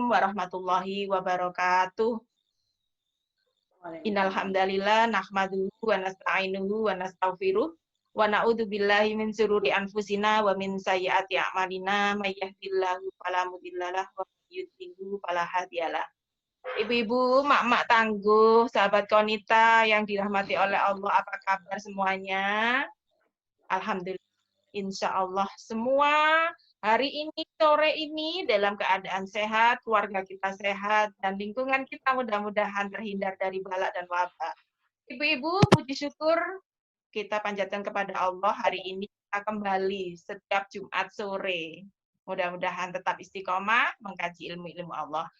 warahmatullahi wabarakatuh. Innal hamdalillah nahmaduhu wa nasta'inuhu wa nastaghfiruh wa na'udzu billahi min syururi anfusina wa min sayyiati a'malina may yahdihillahu fala mudhillalah wa may yudhlilhu fala hadiyalah. Ibu-ibu, mak-mak tangguh, sahabat Konita yang dirahmati oleh Allah, apa kabar semuanya? Alhamdulillah. Insya Allah semua hari ini, sore ini dalam keadaan sehat, keluarga kita sehat, dan lingkungan kita mudah-mudahan terhindar dari bala dan wabah. Ibu-ibu, puji syukur kita panjatkan kepada Allah hari ini kita kembali setiap Jumat sore. Mudah-mudahan tetap istiqomah mengkaji ilmu-ilmu Allah.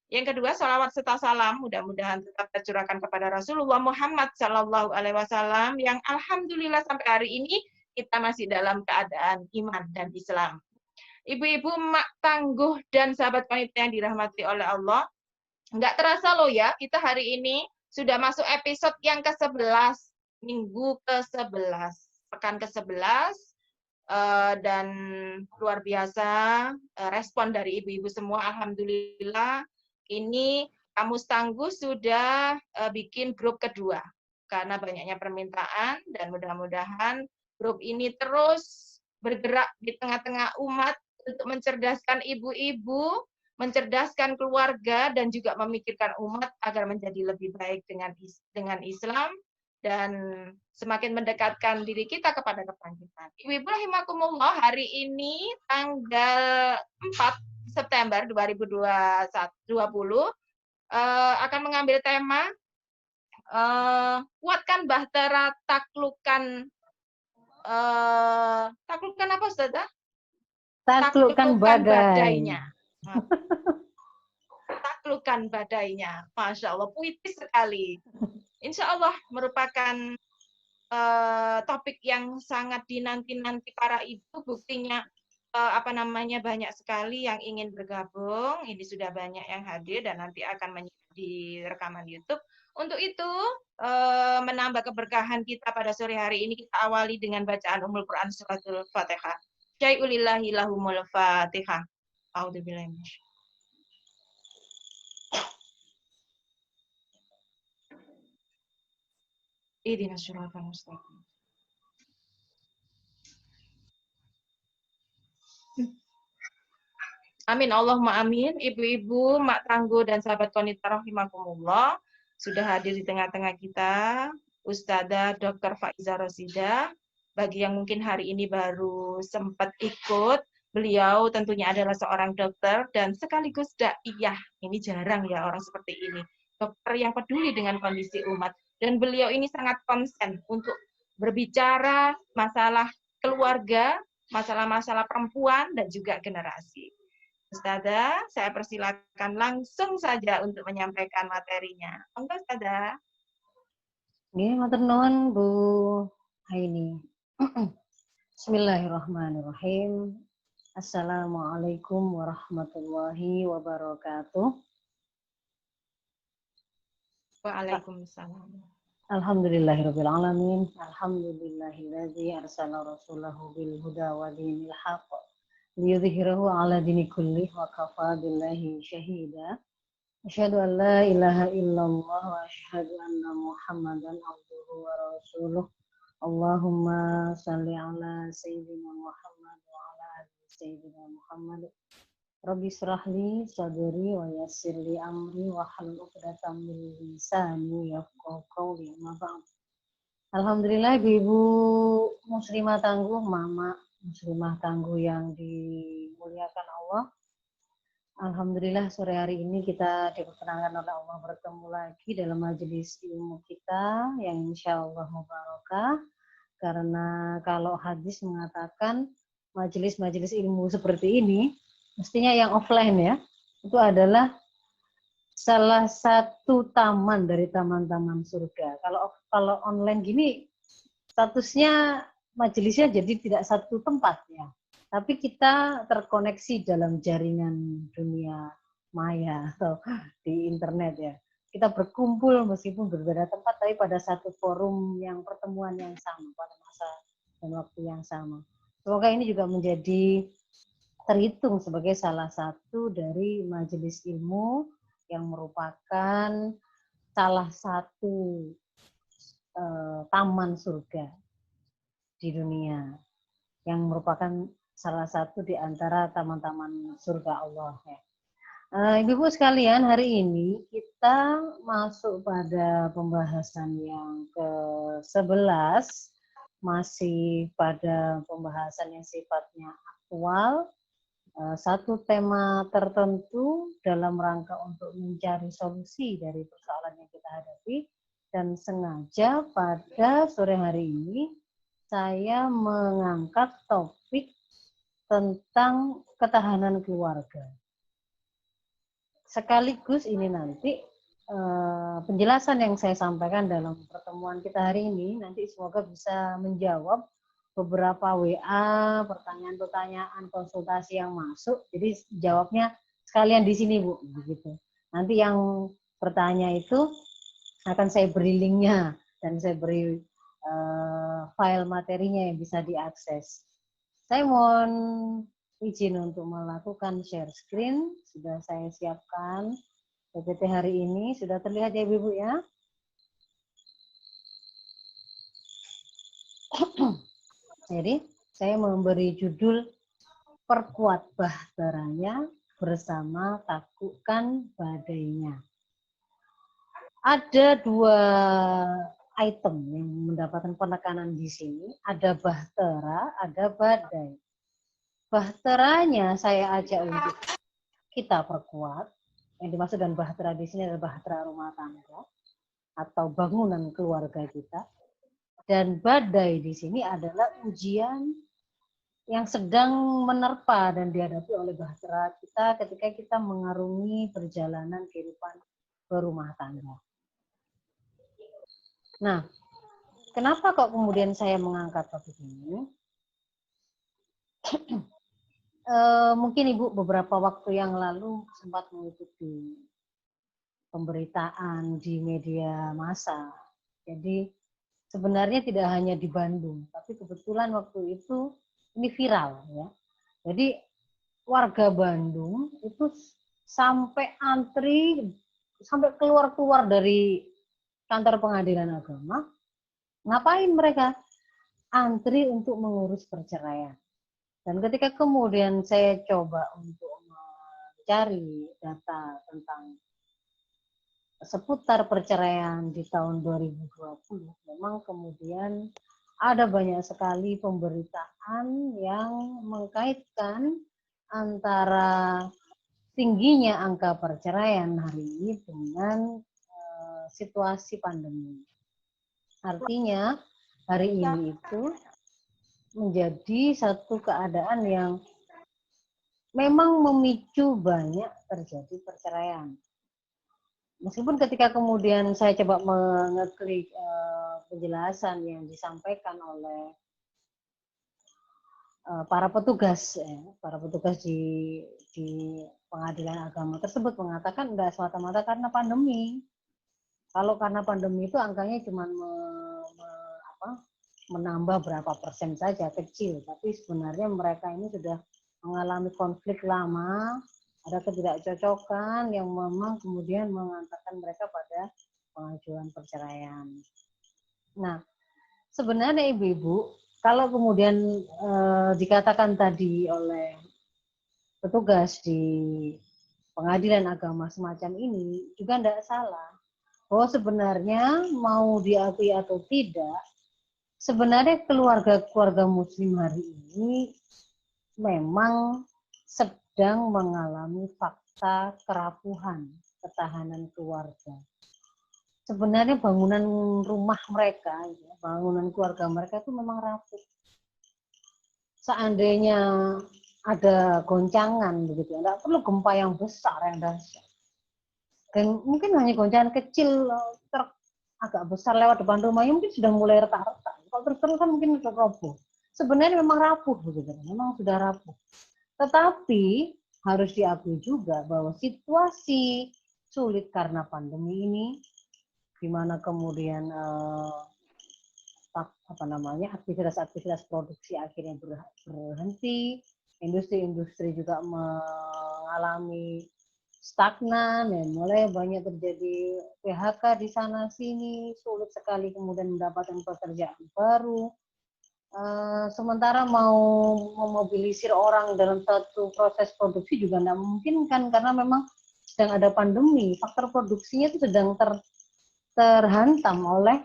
Yang kedua, salawat serta salam mudah-mudahan tetap tercurahkan kepada Rasulullah Muhammad Sallallahu Alaihi Wasallam yang alhamdulillah sampai hari ini kita masih dalam keadaan iman dan Islam. Ibu-ibu, mak tangguh dan sahabat wanita yang dirahmati oleh Allah, nggak terasa loh ya, kita hari ini sudah masuk episode yang ke-11, minggu ke-11, pekan ke-11, dan luar biasa respon dari ibu-ibu semua, alhamdulillah. Ini Kamus Tangguh sudah bikin grup kedua karena banyaknya permintaan dan mudah-mudahan grup ini terus bergerak di tengah-tengah umat untuk mencerdaskan ibu-ibu, mencerdaskan keluarga dan juga memikirkan umat agar menjadi lebih baik dengan Islam dan semakin mendekatkan diri kita kepada kebangkitan. Ibu-ibu rahimakumullah, hari ini tanggal 4 September 2020 akan mengambil tema kuatkan bahtera taklukan taklukan apa Ustazah? Taklukkan badainya. Taklukkan badainya. Masya Allah, puitis sekali. Insya Allah merupakan topik yang sangat dinanti-nanti para ibu, buktinya banyak sekali yang ingin bergabung. Ini sudah banyak yang hadir dan nanti akan menyimak di rekaman YouTube. Untuk itu menambah keberkahan kita pada sore hari ini, kita awali dengan bacaan Ummul Quran suratul Fatihah. Syai'ulillahi lahumul Fatihah. A'udzubillahi minasyaitonir rajim. Ihdinas siratal mustaqim. Amin, Allahumma amin. Ibu-ibu, mak tangguh dan sahabat Konita rahimakumullah, sudah hadir di tengah-tengah kita Ustadzah Dr. Faiza Rosidah. Bagi yang mungkin hari ini baru sempat ikut, beliau tentunya adalah seorang dokter dan sekaligus daiyah. Ini jarang ya orang seperti ini. Dokter yang peduli dengan kondisi umat. Dan beliau ini sangat konsen untuk berbicara masalah keluarga, masalah-masalah perempuan, dan juga generasi. Ustazah, saya persilakan langsung saja untuk menyampaikan materinya. Monggo Ustazah. Nggih, matur nuwun Bu Aini. Bismillahirrahmanirrahim. Assalamualaikum warahmatullahi wabarakatuh. Waalaikumsalam. Alhamdulillahirabbil alamin. Alhamdulillahilladzi arsala rasulahu bil huda wa dinil haqq liyudhhirahu 'ala dini kulli wa kafa billahi syahida. Asyhadu an la ilaha illallah wa asyhadu anna Muhammadan abduhu wa rasuluh. Allahumma shalli ala sayyidina Muhammad wa ala ali sayyidina Muhammad. Rabbi shrah li sadri wa yassir li amri wa hlul 'uqdatam min lisani yafqahu qawli. Alhamdulillah ibu muslimah tangguh, mama muslimah tangguh yang dimuliakan Allah. Alhamdulillah sore hari ini kita diperkenankan oleh Allah bertemu lagi dalam majelis ilmu kita yang insya Allah mubarakah. Karena kalau hadis mengatakan majelis-majelis ilmu seperti ini, mestinya yang offline ya, itu adalah salah satu taman dari taman-taman surga. Kalau online gini, statusnya majelisnya jadi tidak satu tempat ya. Tapi kita terkoneksi dalam jaringan dunia maya atau di internet ya. Kita berkumpul meskipun berbeda tempat, tapi pada satu forum yang pertemuan yang sama pada masa dan waktu yang sama. Semoga ini juga menjadi terhitung sebagai salah satu dari majelis ilmu yang merupakan salah satu taman surga di dunia, yang merupakan salah satu di antara taman-taman surga Allah ya. Ibu-ibu sekalian, hari ini kita masuk pada pembahasan yang ke-11, masih pada pembahasan yang sifatnya aktual, satu tema tertentu dalam rangka untuk mencari solusi dari persoalan yang kita hadapi, dan sengaja pada sore hari ini saya mengangkat topik tentang ketahanan keluarga. Sekaligus ini nanti penjelasan yang saya sampaikan dalam pertemuan kita hari ini nanti semoga bisa menjawab beberapa WA, pertanyaan-pertanyaan, konsultasi yang masuk. Jadi jawabnya sekalian di sini, Bu, begitu. Nanti yang bertanya itu akan saya beri linknya dan saya beri file materinya yang bisa diakses. Saya mohon izin untuk melakukan share screen. Sudah saya siapkan PPT hari ini. Sudah terlihat ya, Ibu ya? Jadi, saya memberi judul Perkuat Bahteranya Bersama Taklukkan Badainya. Ada dua item yang mendapatkan penekanan di sini. Ada bahtera, ada badai. Bahteranya saya ajak untuk kita perkuat. Yang dimaksud dengan bahtera di sini adalah bahtera rumah tangga atau bangunan keluarga kita. Dan badai di sini adalah ujian yang sedang menerpa dan dihadapi oleh bahtera kita ketika kita mengarungi perjalanan kehidupan berumah tangga. Nah, kenapa kok kemudian saya mengangkat topik ini? Mungkin Ibu beberapa waktu yang lalu sempat mengikuti pemberitaan di media massa. Jadi sebenarnya tidak hanya di Bandung, tapi kebetulan waktu itu ini viral ya. Jadi warga Bandung itu sampai antri, sampai keluar dari kantor pengadilan agama. Ngapain mereka? Antri untuk mengurus perceraian. Dan ketika kemudian saya coba untuk mencari data tentang seputar perceraian di tahun 2020, memang kemudian ada banyak sekali pemberitaan yang mengkaitkan antara tingginya angka perceraian hari ini dengan situasi pandemi. Artinya hari ini itu menjadi satu keadaan yang memang memicu banyak terjadi perceraian. Meskipun ketika kemudian saya coba mengeklik penjelasan yang disampaikan oleh para petugas di pengadilan agama tersebut mengatakan enggak semata-mata karena pandemi. Kalau karena pandemi itu angkanya cuma menambah berapa persen saja, kecil. Tapi sebenarnya mereka ini sudah mengalami konflik lama, ada ketidakcocokan yang memang kemudian mengantarkan mereka pada pengajuan perceraian. Nah, sebenarnya Ibu-ibu, kalau kemudian dikatakan tadi oleh petugas di pengadilan agama semacam ini, juga tidak salah. Bahwa sebenarnya mau diakui atau tidak, sebenarnya keluarga-keluarga muslim hari ini memang sedang mengalami fakta kerapuhan ketahanan keluarga. Sebenarnya bangunan rumah mereka, bangunan keluarga mereka itu memang rapuh. Seandainya ada goncangan begitu, tidak perlu gempa yang besar yang dahsyat. Dan mungkin hanya goncangan kecil agak besar lewat depan rumahnya mungkin sudah mulai retak-retak. Kalau terus-terusan mungkin sudah roboh. Sebenarnya memang rapuh begitu, memang sudah rapuh. Tetapi harus diakui juga bahwa situasi sulit karena pandemi ini, di mana kemudian aktivitas-aktivitas produksi akhirnya berhenti, industri-industri juga mengalami stagnan, ya, mulai banyak terjadi PHK di sana sini, sulit sekali kemudian mendapatkan pekerjaan baru. Sementara mau memobilisir orang dalam satu proses produksi juga tidak memungkinkan karena memang sedang ada pandemi, faktor produksinya itu sedang terhantam oleh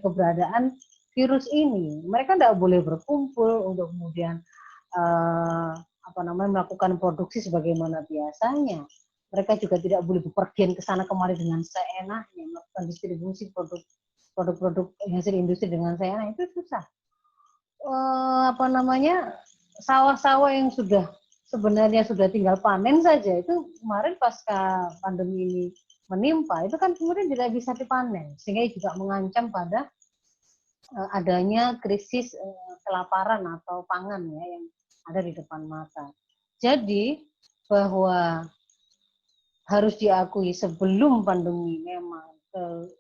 keberadaan virus ini. Mereka tidak boleh berkumpul untuk kemudian melakukan produksi sebagaimana biasanya. Mereka juga tidak boleh bepergian ke sana kemari dengan seenaknya, melakukan distribusi produk-produk hasil industri dengan seenaknya, itu susah. Sawah-sawah yang sebenarnya sudah tinggal panen saja, itu kemarin pasca pandemi ini menimpa, itu kan kemudian tidak bisa dipanen, sehingga juga mengancam pada adanya krisis kelaparan atau pangan ya yang ada di depan mata. Jadi bahwa harus diakui sebelum pandemi memang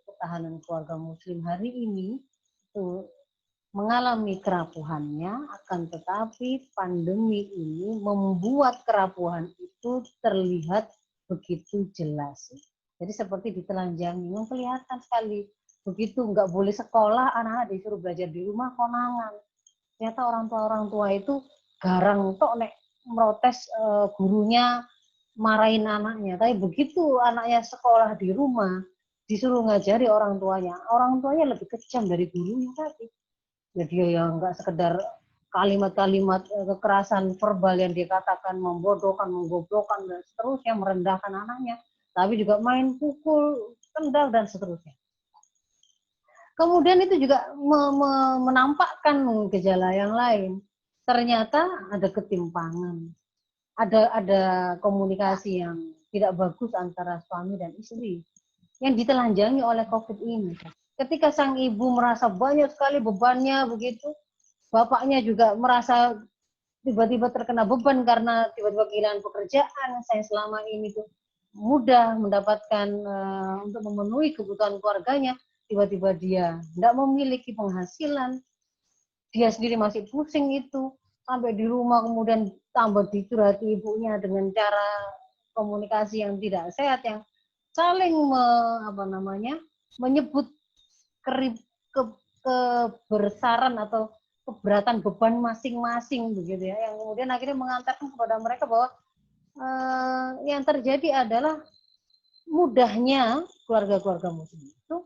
ketahanan keluarga muslim hari ini itu mengalami kerapuhannya, akan tetapi pandemi ini membuat kerapuhan itu terlihat begitu jelas. Jadi seperti ditelanjangi, memang kelihatan sekali. Begitu nggak boleh sekolah, anak-anak disuruh belajar di rumah, konangan. Ternyata orang tua itu garang tok nek merotes gurunya marahin anaknya. Tapi begitu anaknya sekolah di rumah, disuruh ngajari orang tuanya lebih kejam dari gurunya tadi. Ya dia yang nggak sekedar kalimat-kalimat kekerasan verbal yang dia katakan membodohkan, menggoblokkan dan seterusnya, merendahkan anaknya, tapi juga main pukul, tendang dan seterusnya. Kemudian itu juga menampakkan gejala yang lain. Ternyata ada ketimpangan, ada komunikasi yang tidak bagus antara suami dan istri yang ditelanjangi oleh COVID ini. Ketika sang ibu merasa banyak sekali bebannya begitu, bapaknya juga merasa tiba-tiba terkena beban karena tiba-tiba kehilangan pekerjaan. Saya selama ini tuh mudah mendapatkan untuk memenuhi kebutuhan keluarganya, tiba-tiba dia tidak memiliki penghasilan, dia sendiri masih pusing itu, sampai di rumah kemudian tambah dicurhati ibunya dengan cara komunikasi yang tidak sehat, yang saling menyebut kebersaran atau keberatan beban masing-masing begitu ya, yang kemudian akhirnya mengantarkan kepada mereka bahwa yang terjadi adalah mudahnya keluarga-keluarga muslim itu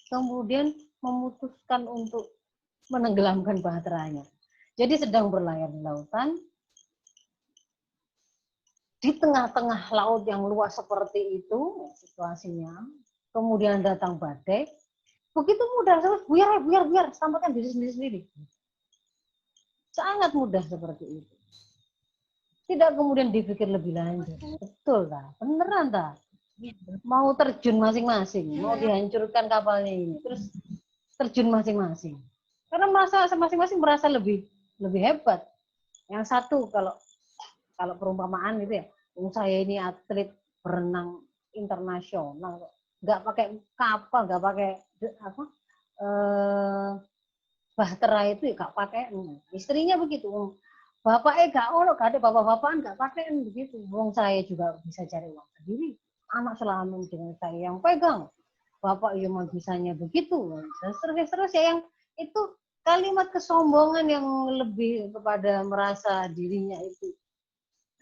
kemudian memutuskan untuk menenggelamkan bahteranya. Jadi sedang berlayar di lautan, di tengah-tengah laut yang luas seperti itu situasinya, kemudian datang badai, begitu mudah, buyar, selamatkan diri sendiri. Sangat mudah seperti itu. Tidak kemudian dipikir lebih lanjut. Betul tak? Beneran tak? Mau terjun masing-masing, mau dihancurkan kapalnya ini, terus terjun masing-masing. Karena masing-masing merasa lebih hebat. Yang satu kalau perumpamaan gitu ya, saya ini atlet berenang internasional, nggak pakai kapal, nggak pakai bahtera itu nggak pakai. Istrinya begitu. Bapaknya gak ada bapak-bapakan nggak pakai begitu. Wong saya juga bisa cari uang sendiri. Anak selama dengan saya yang pegang. Bapak cuma bisanya begitu. Terus ya yang itu kalimat kesombongan yang lebih kepada merasa dirinya itu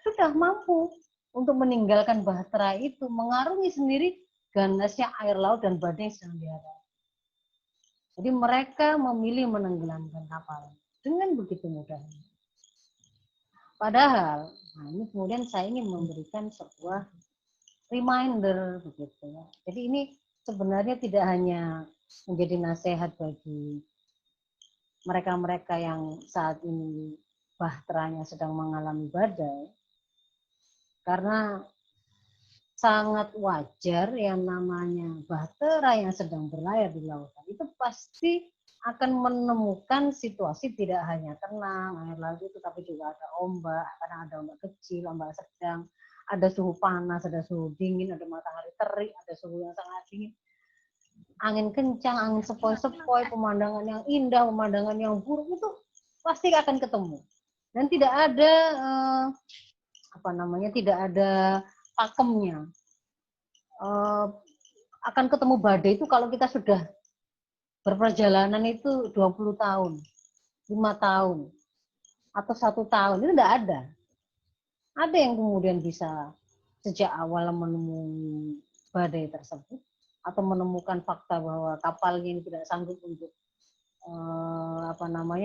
sudah mampu untuk meninggalkan bahtera itu, mengarungi sendiri ganasnya air laut dan badai yang sedang dihadapi. Jadi mereka memilih menenggelamkan kapal dengan begitu mudahnya. Padahal, ini kemudian saya ingin memberikan sebuah reminder begitu ya. Jadi ini sebenarnya tidak hanya menjadi nasihat bagi mereka-mereka yang saat ini bahteranya sedang mengalami badai, karena sangat wajar yang namanya bahtera yang sedang berlayar di lautan itu pasti akan menemukan situasi tidak hanya tenang, air laut itu, tapi juga ada ombak, kadang ada ombak kecil, ombak sedang, ada suhu panas, ada suhu dingin, ada matahari terik, ada suhu yang sangat dingin, angin kencang, angin sepoi-sepoi, pemandangan yang indah, pemandangan yang buruk, itu pasti akan ketemu. Dan tidak ada tidak ada pakemnya. Akan ketemu badai itu kalau kita sudah berperjalanan itu 20 tahun, 5 tahun, atau 1 tahun, itu tidak ada. Ada yang kemudian bisa sejak awal menemui badai tersebut, atau menemukan fakta bahwa kapalnya ini tidak sanggup untuk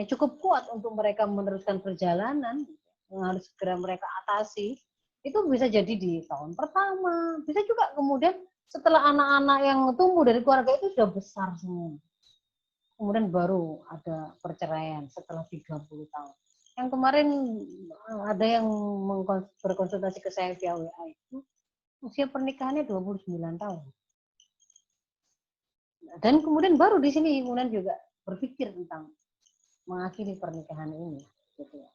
cukup kuat untuk mereka meneruskan perjalanan yang harus segera mereka atasi. Itu bisa jadi di tahun pertama, bisa juga kemudian setelah anak-anak yang tumbuh dari keluarga itu sudah besar semua. Kemudian baru ada perceraian setelah 30 tahun. Yang kemarin ada yang berkonsultasi ke saya via WA itu usia pernikahannya 29 tahun. Dan kemudian baru di sini kemudian juga berpikir tentang mengakhiri pernikahan ini. Gitu ya.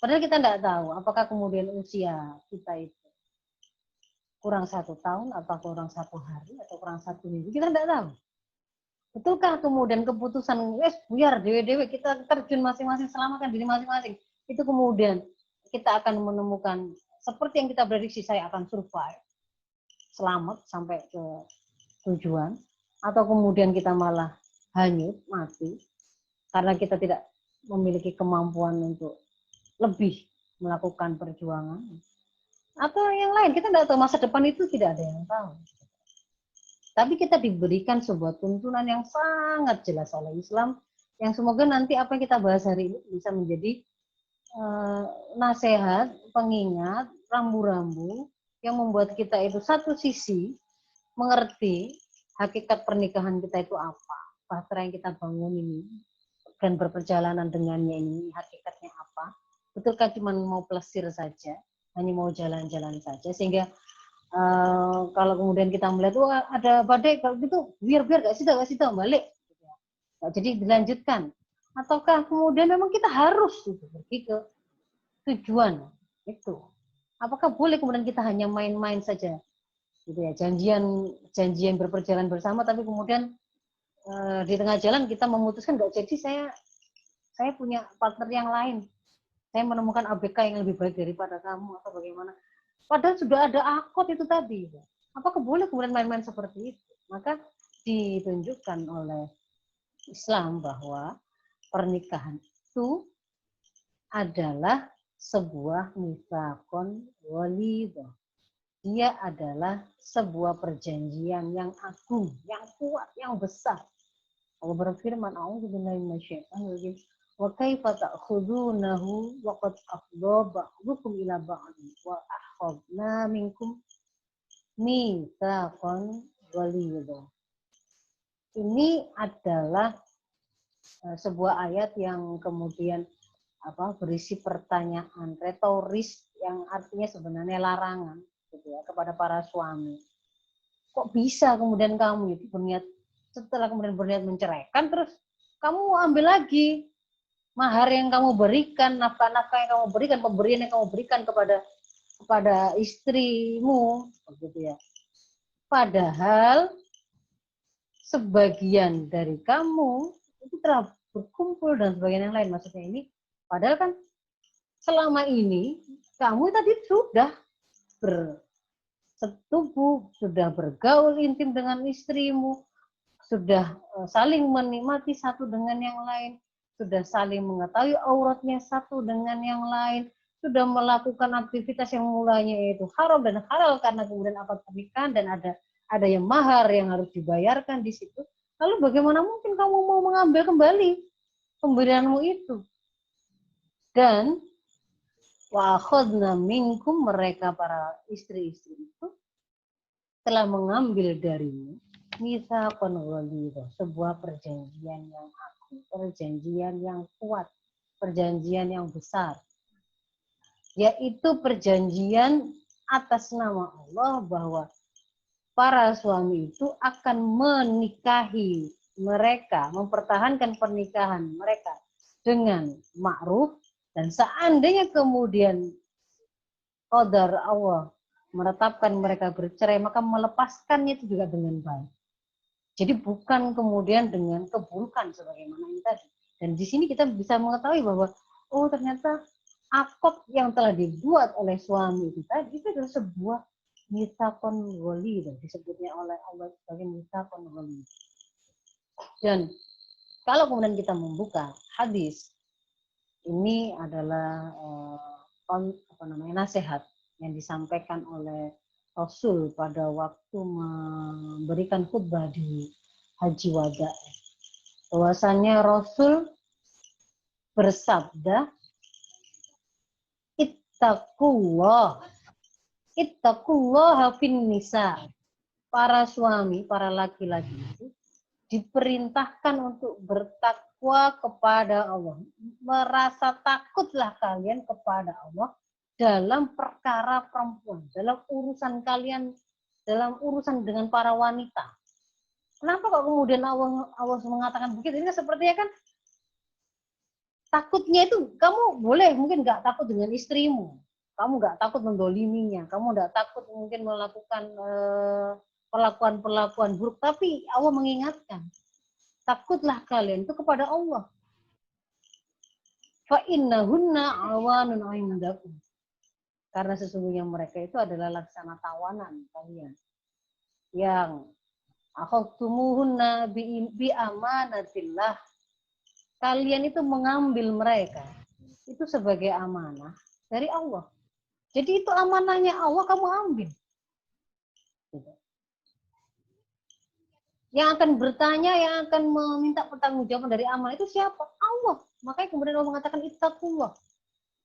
Padahal kita tidak tahu apakah kemudian usia kita itu kurang 1 tahun, atau kurang 1 hari, atau kurang 1 minggu. Kita tidak tahu. Betulkah kemudian keputusan, biar dewe-dewe kita terjun masing-masing, selamatkan diri masing-masing. Itu kemudian kita akan menemukan, seperti yang kita prediksi, saya akan survive, selamat sampai ke tujuan. Atau kemudian kita malah hanyut, mati, karena kita tidak memiliki kemampuan untuk lebih melakukan perjuangan. Atau yang lain, kita tidak tahu, masa depan itu tidak ada yang tahu. Tapi kita diberikan sebuah tuntunan yang sangat jelas oleh Islam, yang semoga nanti apa yang kita bahas hari ini bisa menjadi nasihat, pengingat, rambu-rambu yang membuat kita itu satu sisi mengerti hakikat pernikahan kita itu apa, bahtera yang kita bangun ini, dan berperjalanan dengannya ini hakikatnya apa. Betulkah cuma mau plesir saja, hanya mau jalan-jalan saja, sehingga kalau kemudian kita melihat wah ada badai, kalau gitu biar gak sih balik, nah, jadi dilanjutkan. Ataukah kemudian memang kita harus pergi ke tujuan itu? Apakah boleh kemudian kita hanya main-main saja, gitu ya, janjian berperjalanan bersama, tapi kemudian di tengah jalan kita memutuskan nggak jadi, saya punya partner yang lain, saya menemukan ABK yang lebih baik daripada kamu, atau bagaimana? Padahal sudah ada akad itu tadi. Apakah boleh kemudian main-main seperti itu? Maka ditunjukkan oleh Islam bahwa pernikahan itu adalah sebuah mitsaqon ghalidh. Dia adalah sebuah perjanjian yang agung, yang kuat, yang besar. Allah berfirman, a'udzubillahi minasyaitonir rajim. Wa kaifa ta'khudunahu wa qad afdha ba'dukum ila ba'din wa akhadna minkum mitsaqan ghalidha. Ini adalah sebuah ayat yang kemudian berisi pertanyaan retoris yang artinya sebenarnya larangan, gitu ya, kepada para suami. Kok bisa kemudian kamu itu setelah kemudian berniat menceraikan, terus kamu ambil lagi mahar yang kamu berikan, nafkah-nafkah yang kamu berikan, pemberian yang kamu berikan kepada istrimu, begitu ya. Padahal sebagian dari kamu itu telah berkumpul dan sebagian yang lain. Maksudnya ini, padahal kan selama ini kamu tadi sudah bersetubuh, sudah bergaul intim dengan istrimu, sudah saling menikmati satu dengan yang lain, sudah saling mengetahui auratnya satu dengan yang lain, sudah melakukan aktivitas yang mulanya itu haram dan halal karena kemudian akad pernikahan, dan ada yang mahar yang harus dibayarkan di situ. Lalu bagaimana mungkin kamu mau mengambil kembali pemberianmu itu? Dan wa akhadna minkum, mereka para istri-istri itu telah mengambil darimu mitsaqan ghalidha, sebuah perjanjian yang agung, perjanjian yang kuat, perjanjian yang besar, yaitu perjanjian atas nama Allah bahwa para suami itu akan menikahi mereka, mempertahankan pernikahan mereka dengan ma'ruf, dan seandainya kemudian qadar Allah menetapkan mereka bercerai, maka melepaskannya itu juga dengan baik. Jadi bukan kemudian dengan keburukan sebagaimana ini tadi. Dan di sini kita bisa mengetahui bahwa ternyata akad yang telah dibuat oleh suami itu tadi itu adalah sebuah mitsaqun ghalidz, disebutnya oleh Allah sebagai mitsaqun ghalidz. Dan kalau kemudian kita membuka hadis, ini adalah nasihat yang disampaikan oleh Rasul pada waktu memberikan khutbah di Haji Wada. Bahwasanya Rasul bersabda, Ittaqullaha fin nisa. Para suami, para laki-laki itu diperintahkan untuk bertakwa kepada Allah. Merasa takutlah kalian kepada Allah dalam perkara perempuan, dalam urusan kalian, dalam urusan dengan para wanita. Kenapa kok kemudian Allah mengatakan begitu? Ini sepertinya kan takutnya itu kamu boleh mungkin nggak takut dengan istrimu, kamu nggak takut mendoliminya, kamu nggak takut mungkin melakukan perlakuan-perlakuan buruk, tapi Allah mengingatkan, takutlah kalian itu kepada Allah. Fa innahunna awanun indakum. Karena sesungguhnya mereka itu adalah laksana tawanan kalian yang akhadtumuhunna bi amanatillah. Kalian itu mengambil mereka itu sebagai amanah dari Allah. Jadi itu amanahnya Allah kamu ambil. Yang akan bertanya, yang akan meminta pertanggungjawaban dari amanah itu siapa? Allah. Makanya kemudian Allah mengatakan ittaqullah.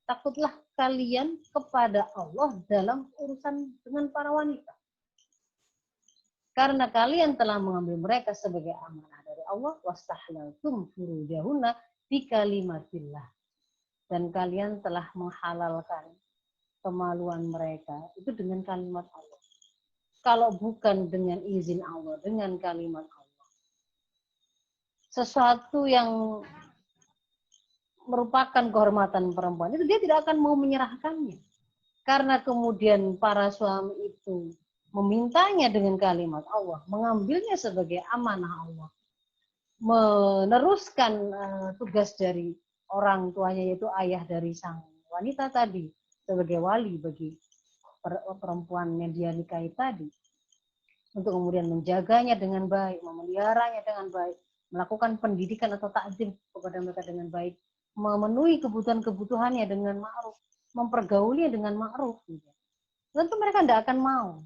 Takutlah kalian kepada Allah dalam urusan dengan para wanita. Karena kalian telah mengambil mereka sebagai amanah dari Allah, wastahlaltum furujahunna bi kalimatillah. Dan kalian telah menghalalkan kemaluan mereka itu dengan kalimat Allah. Kalau bukan dengan izin Allah, dengan kalimat Allah. Sesuatu yang merupakan kehormatan perempuan itu dia tidak akan mau menyerahkannya. Karena kemudian para suami itu memintanya dengan kalimat Allah, mengambilnya sebagai amanah Allah, meneruskan tugas dari orang tuanya yaitu ayah dari sang wanita tadi sebagai wali bagi perempuan yang dia nikahi tadi, untuk kemudian menjaganya dengan baik, memeliharanya dengan baik, melakukan pendidikan atau takzim kepada mereka dengan baik, memenuhi kebutuhan-kebutuhannya dengan ma'ruf, mempergaulinya dengan ma'ruf. Tentu mereka tidak akan mau.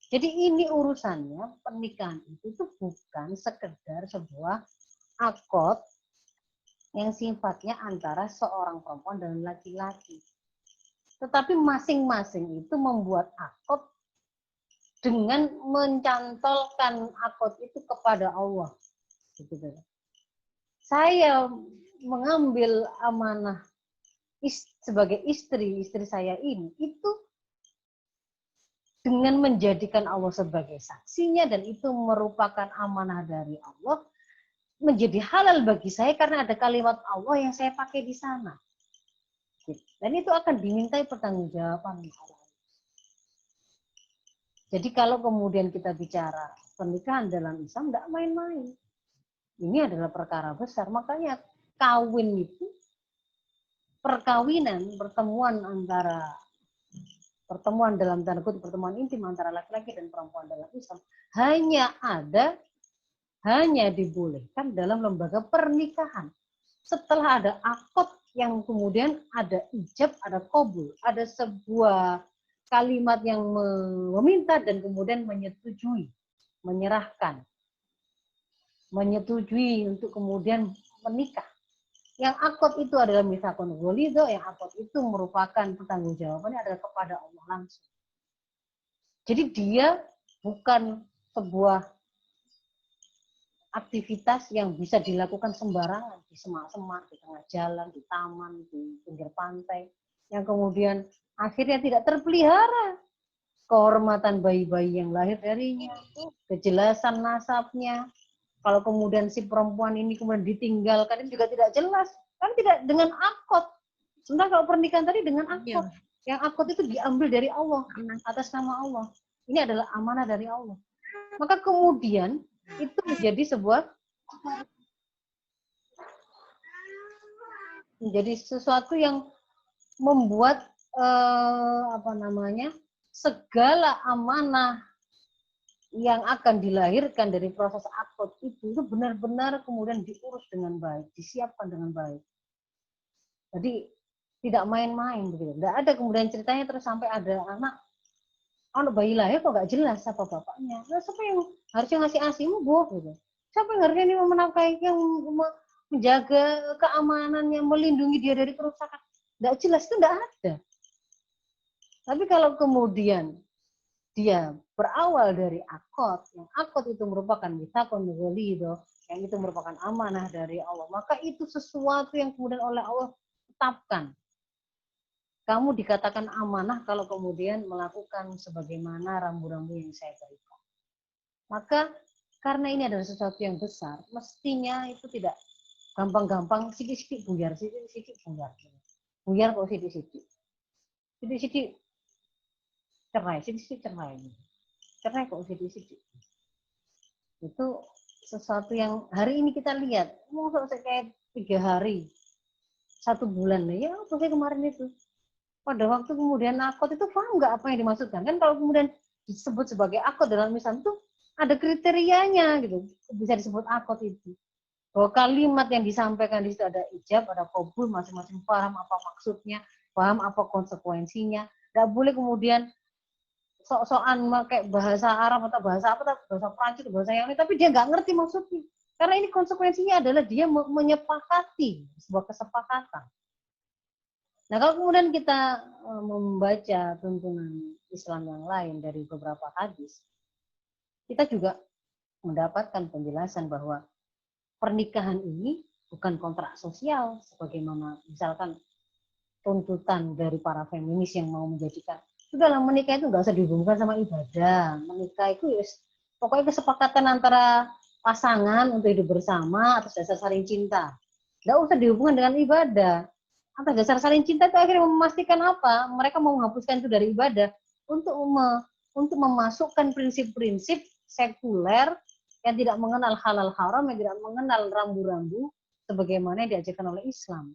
Jadi ini urusannya, pernikahan itu bukan sekedar sebuah akad yang sifatnya antara seorang perempuan dan laki-laki. Tetapi masing-masing itu membuat akad dengan mencantolkan akad itu kepada Allah. Saya mengambil amanah sebagai istri saya ini, itu dengan menjadikan Allah sebagai saksinya, dan itu merupakan amanah dari Allah, menjadi halal bagi saya karena ada kalimat Allah yang saya pakai di sana. Dan itu akan dimintai pertanggungjawaban. Jadi kalau kemudian kita bicara pernikahan dalam Islam, tidak main-main. Ini adalah perkara besar. Makanya kawin itu, perkawinan, pertemuan dalam tanda kutip, pertemuan intim antara laki-laki dan perempuan dalam Islam, hanya dibolehkan dalam lembaga pernikahan. Setelah ada akad yang kemudian ada ijab, ada qabul, ada sebuah kalimat yang meminta dan kemudian menyetujui, menyetujui untuk kemudian menikah. Yang akad itu adalah mitsaqun ghalidz, yang akad itu merupakan pertanggungjawabannya adalah kepada Allah langsung. Jadi dia bukan sebuah aktivitas yang bisa dilakukan sembarangan di semak-semak, di tengah jalan, di taman, di pinggir pantai, yang kemudian akhirnya tidak terpelihara kehormatan bayi-bayi yang lahir darinya, kejelasan nasabnya. Kalau kemudian si perempuan ini kemudian ditinggalkan, ini juga tidak jelas, kan tidak dengan akad. Sementara kalau pernikahan tadi dengan akad, yang akad itu diambil dari Allah atas nama Allah. Ini adalah amanah dari Allah. Maka kemudian itu menjadi sesuatu yang membuat segala amanah yang akan dilahirkan dari proses akad itu benar-benar kemudian diurus dengan baik, disiapkan dengan baik. Jadi tidak main-main begitu. Tidak ada kemudian ceritanya terus sampai ada anak bayi lahir kok nggak jelas apa bapaknya. Nah, siapa yang harusnya ngasih asimu gitu. Siapa yang harusnya ini menafkahi, yang menjaga keamanannya, melindungi dia dari kerusakan. Tidak jelas, itu tidak ada. Tapi kalau kemudian dia berawal dari akad, yang akad itu merupakan mitsaqun ghalidh, yang itu merupakan amanah dari Allah, maka itu sesuatu yang kemudian oleh Allah tetapkan. Kamu dikatakan amanah kalau kemudian melakukan sebagaimana rambu-rambu yang saya berikan. Maka karena ini adalah sesuatu yang besar, mestinya itu tidak gampang-gampang sidik-sidik buyar, sidik-sidik buyar. Buyar kok sidik-sidik. Sidik-sidik cerai, sidik-sidik cerai. Cerai kok sidik-sidik. Itu sesuatu yang hari ini kita lihat, mau kayak 3 hari, 1 bulan, ya selesai kemarin itu. Pada waktu kemudian akad itu paham nggak apa yang dimaksudkan? Kan kalau kemudian disebut sebagai akad dalam Islam itu ada kriterianya gitu, bisa disebut akad itu. Bahwa kalimat yang disampaikan di situ ada ijab, ada qabul, masing-masing paham apa maksudnya, paham apa konsekuensinya. Nggak boleh kemudian sok-sokan pakai bahasa Arab atau bahasa apa, bahasa Prancis, bahasa yang lain, tapi dia nggak ngerti maksudnya. Karena ini konsekuensinya adalah dia menyepakati sebuah kesepakatan. Nah, kalau kemudian kita membaca tuntunan Islam yang lain dari beberapa hadis, kita juga mendapatkan penjelasan bahwa pernikahan ini bukan kontrak sosial, sebagaimana misalkan tuntutan dari para feminis yang mau menjadikan sudahlah menikah itu nggak usah dihubungkan sama ibadah. Menikah itu pokoknya kesepakatan antara pasangan untuk hidup bersama atas dasar saling cinta. Nggak usah dihubungkan dengan ibadah. Atas dasar saling cinta itu akhirnya memastikan apa? Mereka mau menghapuskan itu dari ibadah untuk memasukkan prinsip-prinsip sekuler yang tidak mengenal halal haram, yang tidak mengenal rambu-rambu sebagaimana yang diajarkan oleh Islam.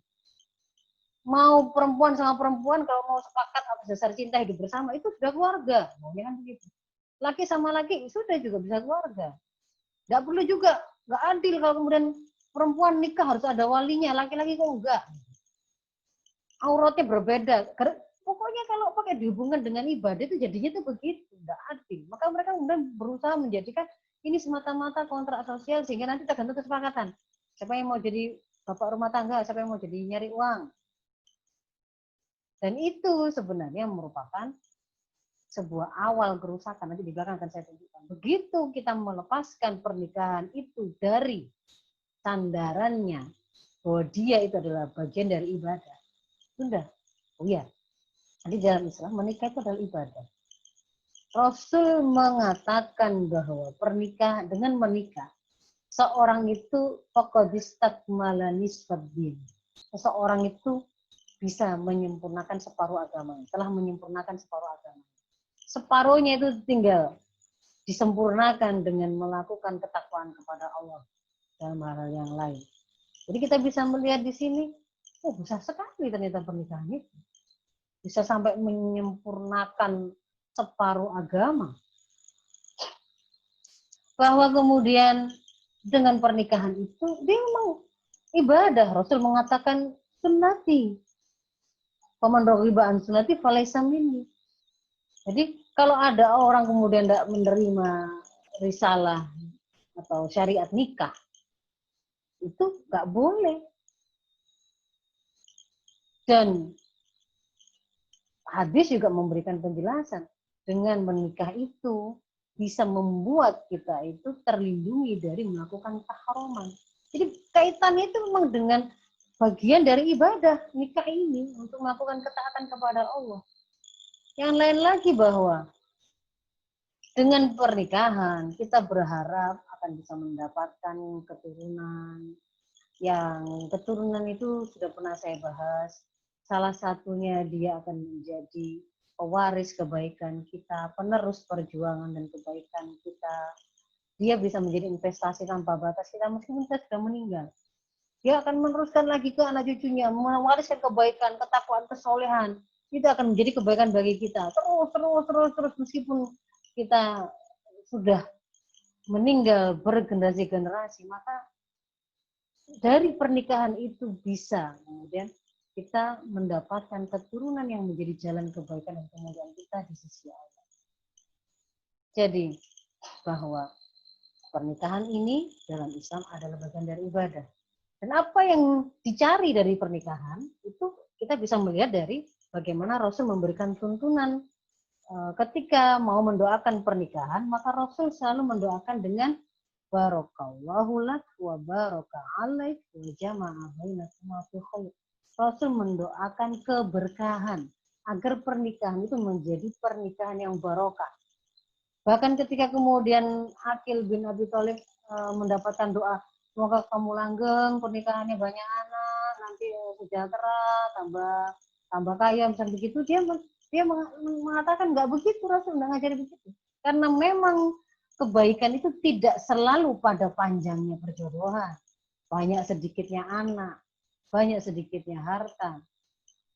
Mau perempuan sama perempuan kalau mau sepakat atas dasar cinta hidup bersama itu sudah keluarga, maunya kan begitu. Laki sama laki sudah juga bisa keluarga. Nggak perlu juga, nggak adil kalau kemudian perempuan nikah harus ada walinya, laki-laki kok enggak. Auratnya berbeda. Pokoknya kalau pakai dihubungkan dengan ibadah itu jadinya itu begitu, nggak adil. Maka mereka kemudian berusaha menjadikan ini semata-mata kontrak sosial sehingga nanti tergantung kesepakatan. Siapa yang mau jadi bapak rumah tangga, siapa yang mau jadi nyari uang. Dan itu sebenarnya merupakan sebuah awal kerusakan. Nanti di belakang akan saya tunjukkan. Begitu kita melepaskan pernikahan itu dari sandarannya, bahwa dia itu adalah bagian dari ibadah. Sudah. Oh iya. Jadi dalam Islam menikah itu adalah ibadah. Rasul mengatakan bahwa pernikahan dengan menikah, seorang itu faqadistakmala nisfaddin. Seseorang itu bisa menyempurnakan separuh agama, telah menyempurnakan separuh agama. Separuhnya itu tinggal disempurnakan dengan melakukan ketakwaan kepada Allah dalam hal yang lain. Jadi kita bisa melihat di sini, besar sekali ternyata pernikahan itu. Bisa sampai menyempurnakan separuh agama. Bahwa kemudian dengan pernikahan itu, dia memang ibadah. Rasul mengatakan sunnati. Paman raghiba an sunnati falaysa minni. Jadi kalau ada orang kemudian tidak menerima risalah atau syariat nikah, itu nggak boleh. Dan hadis juga memberikan penjelasan, dengan menikah itu bisa membuat kita itu terlindungi dari melakukan keharuman. Jadi kaitannya itu memang dengan bagian dari ibadah nikah ini untuk melakukan ketaatan kepada Allah. Yang lain lagi bahwa dengan pernikahan kita berharap akan bisa mendapatkan keturunan. Yang keturunan itu sudah pernah saya bahas. Salah satunya dia akan menjadi pewaris kebaikan kita, penerus perjuangan dan kebaikan kita. Dia bisa menjadi investasi tanpa batas kita meskipun kita sudah meninggal. Dia akan meneruskan lagi ke anak cucunya, mewariskan kebaikan, ketakwaan, kesolehan. Itu akan menjadi kebaikan bagi kita. Terus meskipun kita sudah meninggal bergenerasi-generasi, maka dari pernikahan itu bisa kemudian kita mendapatkan keturunan yang menjadi jalan kebaikan dan kemuliaan kita di sisi Allah. Jadi bahwa pernikahan ini dalam Islam adalah bagian dari ibadah. Dan apa yang dicari dari pernikahan itu kita bisa melihat dari bagaimana Rasul memberikan tuntunan ketika mau mendoakan pernikahan, maka Rasul selalu mendoakan dengan barakallahu lak wa baraka alaik wa jama'a bainakuma fi khair. Rasul mendoakan keberkahan agar pernikahan itu menjadi pernikahan yang barokah. Bahkan ketika kemudian Aqil bin Abi Thalib mendapatkan doa, semoga kamu langgeng, pernikahannya banyak anak, nanti sejahtera, tambah kaya, misalnya begitu, dia mengatakan nggak begitu, Rasul nggak ngajari begitu. Karena memang kebaikan itu tidak selalu pada panjangnya perjodohan, banyak sedikitnya anak, banyak sedikitnya harta.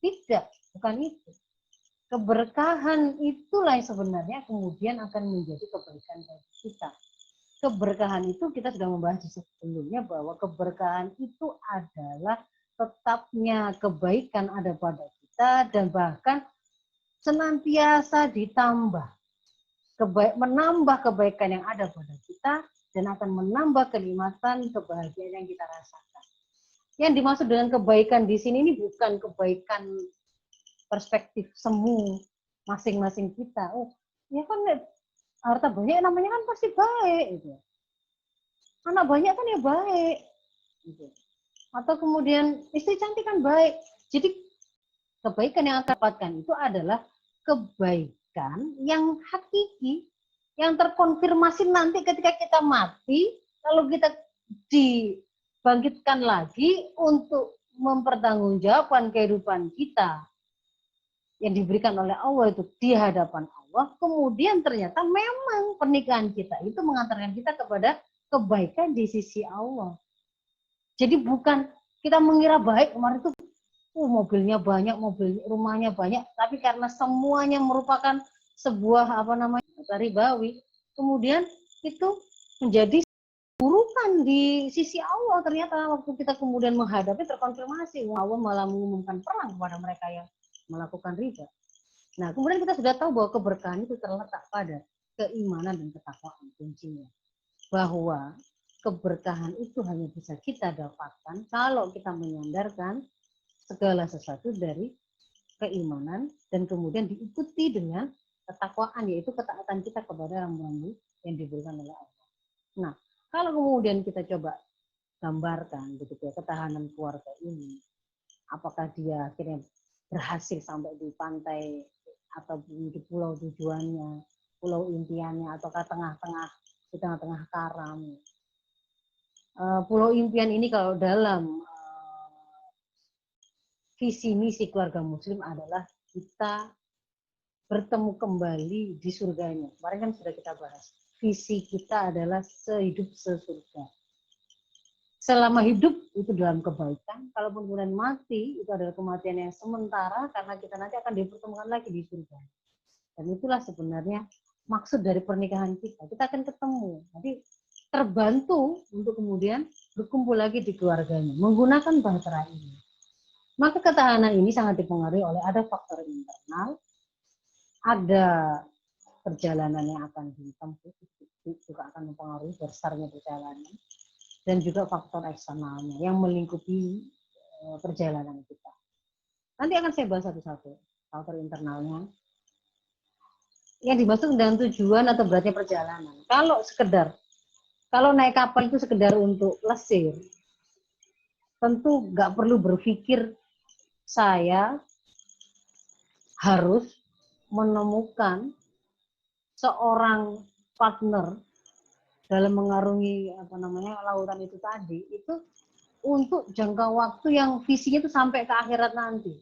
Tidak, bukan itu. Keberkahan itulah yang sebenarnya kemudian akan menjadi kebaikan bagi kita. Keberkahan itu kita sudah membahas sebelumnya bahwa keberkahan itu adalah tetapnya kebaikan ada pada kita dan bahkan senantiasa ditambah. Menambah kebaikan yang ada pada kita dan akan menambah kenikmatan kebahagiaan yang kita rasakan. Yang dimaksud dengan kebaikan di sini ini bukan kebaikan perspektif semu masing-masing kita. Oh, ya kan harta banyak namanya kan pasti baik gitu. Anak banyak kan ya baik gitu. Atau kemudian istri cantik kan baik. Jadi kebaikan yang akan dapatkan itu adalah kebaikan yang hakiki, yang terkonfirmasi nanti ketika kita mati, kalau kita dibangkitkan lagi untuk mempertanggungjawabkan kehidupan kita yang diberikan oleh Allah itu di hadapan Allah, kemudian ternyata memang pernikahan kita itu mengantarkan kita kepada kebaikan di sisi Allah. Jadi bukan kita mengira baik kemarin itu mobilnya banyak, rumahnya banyak, tapi karena semuanya merupakan sebuah ribawi, kemudian itu menjadi burukan di sisi Allah. Ternyata waktu kita kemudian menghadapi terkonfirmasi, Allah malah mengumumkan perang kepada mereka yang melakukan riba. Nah, kemudian kita sudah tahu bahwa keberkahan itu terletak pada keimanan dan ketakwaan kuncinya. Bahwa keberkahan itu hanya bisa kita dapatkan kalau kita menyandarkan segala sesuatu dari keimanan dan kemudian diikuti dengan ketakwaan, yaitu ketaatan kita kepada rambu-rambu yang diberikan oleh Allah. Nah, kalau kemudian kita coba gambarkan begitu ya ketahanan keluarga ini, apakah dia akhirnya berhasil sampai di pantai atau di pulau tujuannya, pulau impiannya, ataukah di tengah-tengah karam. Pulau impian ini kalau dalam visi misi keluarga muslim adalah kita bertemu kembali di surganya. Kemarin kan sudah kita bahas. Visi kita adalah sehidup sesurga. Selama hidup itu dalam kebaikan, kalaupun kemudian mati itu adalah kematian yang sementara karena kita nanti akan dipertemukan lagi di surga. Dan itulah sebenarnya maksud dari pernikahan kita. Kita akan ketemu. Jadi terbantu untuk kemudian berkumpul lagi di keluarganya menggunakan bahtera ini. Maka ketahanan ini sangat dipengaruhi oleh ada faktor internal, ada perjalanan yang akan ditempuh, juga akan mempengaruhi besarnya perjalanan, dan juga faktor eksternalnya yang melingkupi perjalanan kita. Nanti akan saya bahas satu-satu faktor internalnya. Yang dimaksud dengan tujuan atau beratnya perjalanan. Kalau naik kapal itu sekedar untuk lesir, tentu nggak perlu berpikir saya harus menemukan seorang partner dalam mengarungi lautan itu tadi, itu untuk jangka waktu yang visinya itu sampai ke akhirat nanti.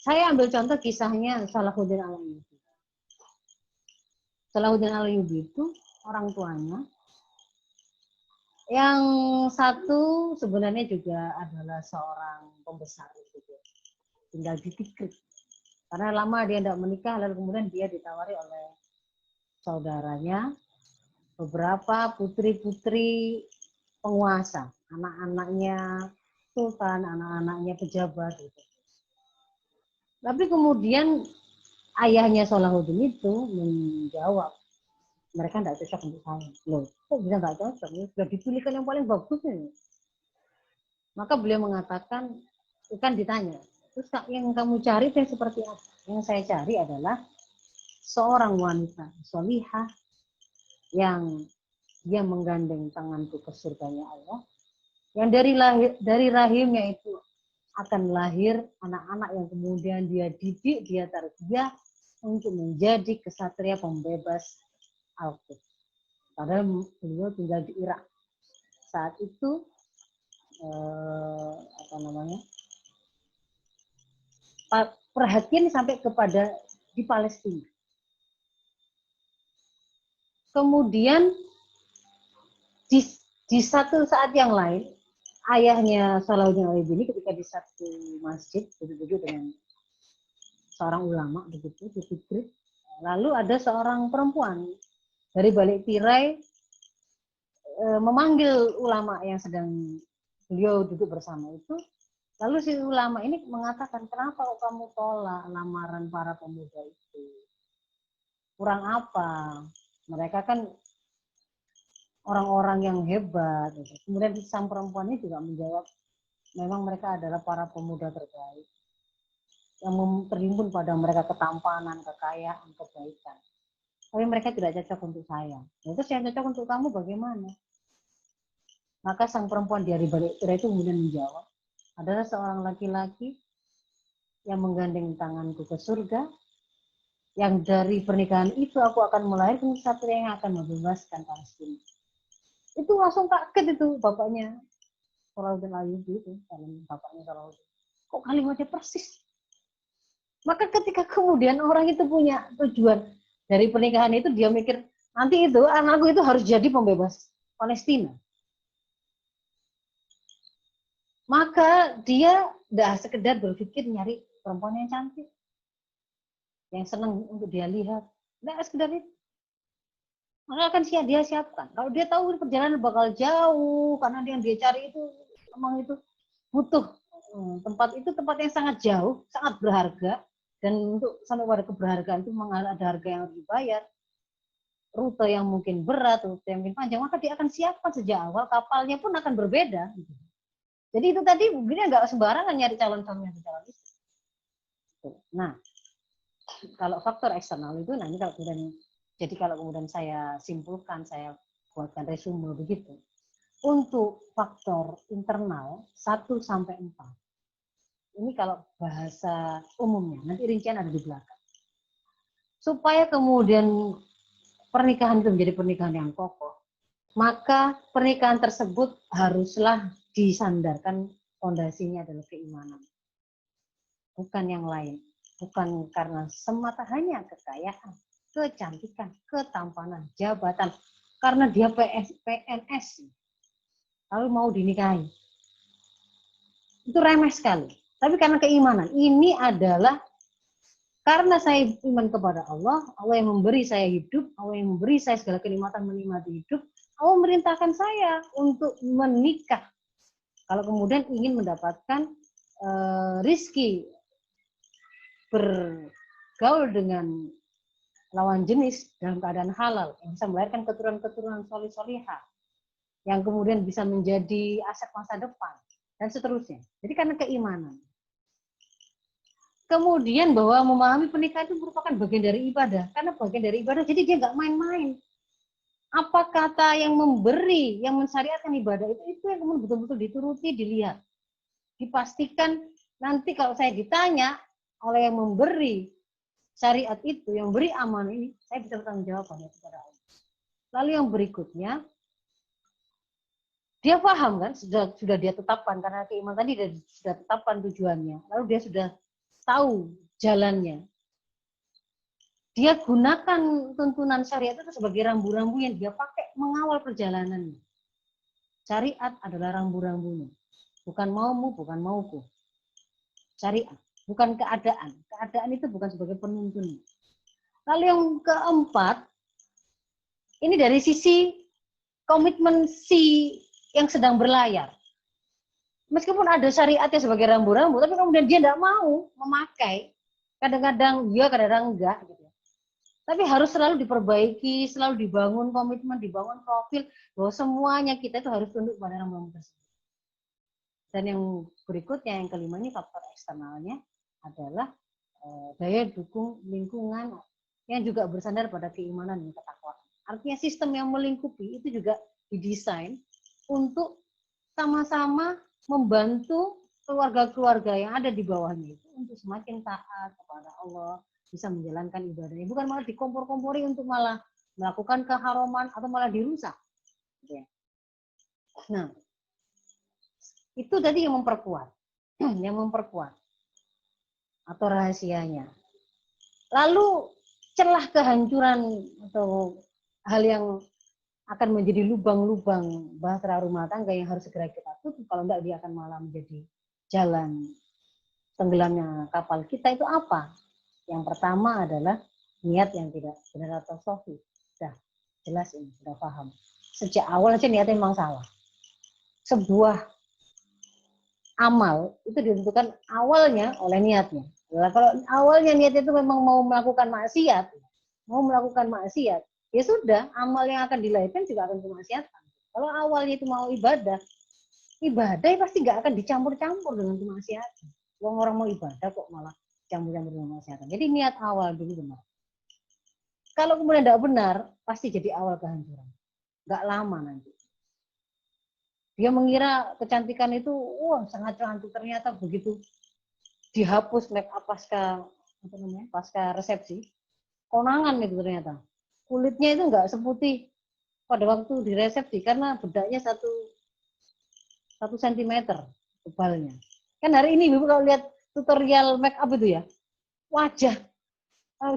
Saya ambil contoh kisahnya Salahuddin Al-Ayyubi. Salahuddin Al-Ayyubi itu orang tuanya Yang satu sebenarnya juga adalah seorang pembesar gitu. Tinggal ditikrit. Karena lama dia tidak menikah, lalu kemudian dia ditawari oleh saudaranya beberapa putri-putri penguasa, anak-anaknya sultan, anak-anaknya pejabat gitu. Tapi kemudian ayahnya Salahuddin itu menjawab, mereka tidak cocok untuk saya. Loh, kok bisa nggak cocok? Sudah dipilihkan yang paling bagus nih. Maka beliau mengatakan, kan ditanya, terus yang kamu cari itu yang seperti apa? Yang saya cari adalah seorang wanita solihah yang dia menggandeng tanganku ke surganya Allah, yang dari rahimnya itu akan lahir anak-anak yang kemudian dia didik, dia tarbiyah untuk menjadi kesatria pembebas Al-Quds. Padahal beliau tinggal di Irak. Saat itu perhatian sampai kepada di Palestina. Kemudian di satu saat yang lain, ayahnya Salahuddin Ayyubi ketika di satu masjid duduk-duduk dengan seorang ulama begitu di Tikrit, lalu ada seorang perempuan dari balik tirai memanggil ulama yang sedang beliau duduk bersama itu. Lalu si ulama ini mengatakan, kenapa kamu tolak lamaran para pemuda itu? Kurang apa? Mereka kan orang-orang yang hebat. Kemudian sang perempuan ini juga menjawab, memang mereka adalah para pemuda terbaik yang terhimpun pada mereka ketampanan, kekayaan, kebaikan. Tapi mereka tidak cocok untuk saya. Terus yang cocok untuk kamu bagaimana? Maka sang perempuan dari balik tirai itu kemudian menjawab, adalah seorang laki-laki yang menggandeng tanganku ke surga, yang dari pernikahan itu aku akan melahirkan satria yang akan membebaskan Palestina. Itu langsung kaget itu bapaknya Salahuddin Ayyubi itu, bapaknya Salahuddin. Kok kalimatnya persis? Maka ketika kemudian orang itu punya tujuan dari pernikahan itu, dia mikir, nanti itu anakku itu harus jadi pembebas Palestina. Maka dia tidak sekedar berpikir nyari perempuan yang cantik, yang senang untuk dia lihat. Tidak sekedar itu. Maka akan dia siapkan. Kalau dia tahu perjalanan bakal jauh, karena yang dia cari itu memang itu butuh tempat yang sangat jauh, sangat berharga, dan untuk sampai pada keberhargaan itu memang ada harga yang harus dibayar, rute yang mungkin berat, rute yang mungkin panjang, maka dia akan siapkan sejak awal, kapalnya pun akan berbeda. Jadi itu tadi dia nggak sembarangan nyari calon suami atau calon istri. Nah, kalau faktor eksternal itu nanti kalau kemudian, jadi kalau kemudian saya simpulkan, saya buatkan resume begitu. Untuk faktor internal 1 sampai 4. Ini kalau bahasa umumnya, nanti rincian ada di belakang. Supaya kemudian pernikahan itu menjadi pernikahan yang kokoh, maka pernikahan tersebut haruslah disandarkan fondasinya adalah keimanan. Bukan yang lain. Bukan karena semata hanya kekayaan, kecantikan, ketampanan, jabatan. Karena dia PNS, lalu mau dinikahi. Itu remeh sekali. Tapi karena keimanan, ini adalah karena saya iman kepada Allah, Allah yang memberi saya hidup, Allah yang memberi saya segala kenikmatan menikmati hidup, Allah memerintahkan saya untuk menikah. Kalau kemudian ingin mendapatkan rizki bergaul dengan lawan jenis dalam keadaan halal, yang bisa melahirkan keturunan-keturunan solih-solihah, yang kemudian bisa menjadi aset masa depan, dan seterusnya. Jadi karena keimanan. Kemudian bahwa memahami pernikahan itu merupakan bagian dari ibadah. Karena bagian dari ibadah, jadi dia nggak main-main. Apa kata yang memberi, yang mensyariatkan ibadah itu yang kemudian betul-betul dituruti, dilihat. Dipastikan nanti kalau saya ditanya oleh yang memberi syariat itu, yang beri amanah ini, saya bisa bertanggung jawab kepada Allah. Lalu yang berikutnya, dia paham kan, sudah dia tetapkan, karena keimanan tadi sudah tetapkan tujuannya. Lalu dia sudah tahu jalannya. Dia gunakan tuntunan syariat itu sebagai rambu-rambu yang dia pakai mengawal perjalanannya. Syariat adalah rambu-rambunya. Bukan maumu, bukan mauku. Syariat, bukan keadaan. Keadaan itu bukan sebagai penuntun. Lalu yang keempat, ini dari sisi komitmen si yang sedang berlayar. Meskipun ada syariatnya sebagai rambu-rambu, tapi kemudian dia tidak mau memakai. Kadang-kadang dia, kadang-kadang enggak. Gitu. Tapi harus selalu diperbaiki, selalu dibangun komitmen, dibangun profil, bahwa semuanya kita itu harus tunduk pada rambu-rambu tersebut. Dan yang berikutnya, yang kelima ini faktor eksternalnya adalah daya dukung lingkungan yang juga bersandar pada keimanan dan ketakwaan. Artinya sistem yang melingkupi itu juga didesain untuk sama-sama membantu keluarga-keluarga yang ada di bawahnya itu untuk semakin taat kepada Allah, bisa menjalankan ibadahnya. Bukan malah dikompor-kompori untuk malah melakukan keharuman atau malah dirusak. Nah, itu tadi yang memperkuat. Yang memperkuat. Atau rahasianya. Lalu celah kehancuran atau hal yang akan menjadi lubang-lubang bahtera rumah tangga yang harus segera kita tutup, kalau enggak dia akan malah menjadi jalan tenggelamnya kapal kita itu apa? Yang pertama adalah niat yang tidak benar atau sahih. Sudah jelas ini, sudah paham. Sejak awal aja niatnya memang salah. Sebuah amal itu ditentukan awalnya oleh niatnya. Nah, kalau awalnya niatnya itu memang mau melakukan maksiat, ya sudah, amal yang akan dilahirkan juga akan kemaksiatan. Kalau awalnya itu mau ibadah pasti nggak akan dicampur-campur dengan kemaksiatan. Orang mau ibadah kok malah campur-campur dengan kemaksiatan. Jadi niat awal dulu benar. Kalau kemudian tidak benar, pasti jadi awal kehancuran. Nggak lama nanti. Dia mengira kecantikan itu, sangat cantik, ternyata begitu dihapus make up pasca resepsi, konangan itu ternyata. Kulitnya itu nggak seputih pada waktu di resepsi karena bedaknya 1 sentimeter tebalnya. Kan hari ini Ibu kalau lihat tutorial make up itu ya, wajah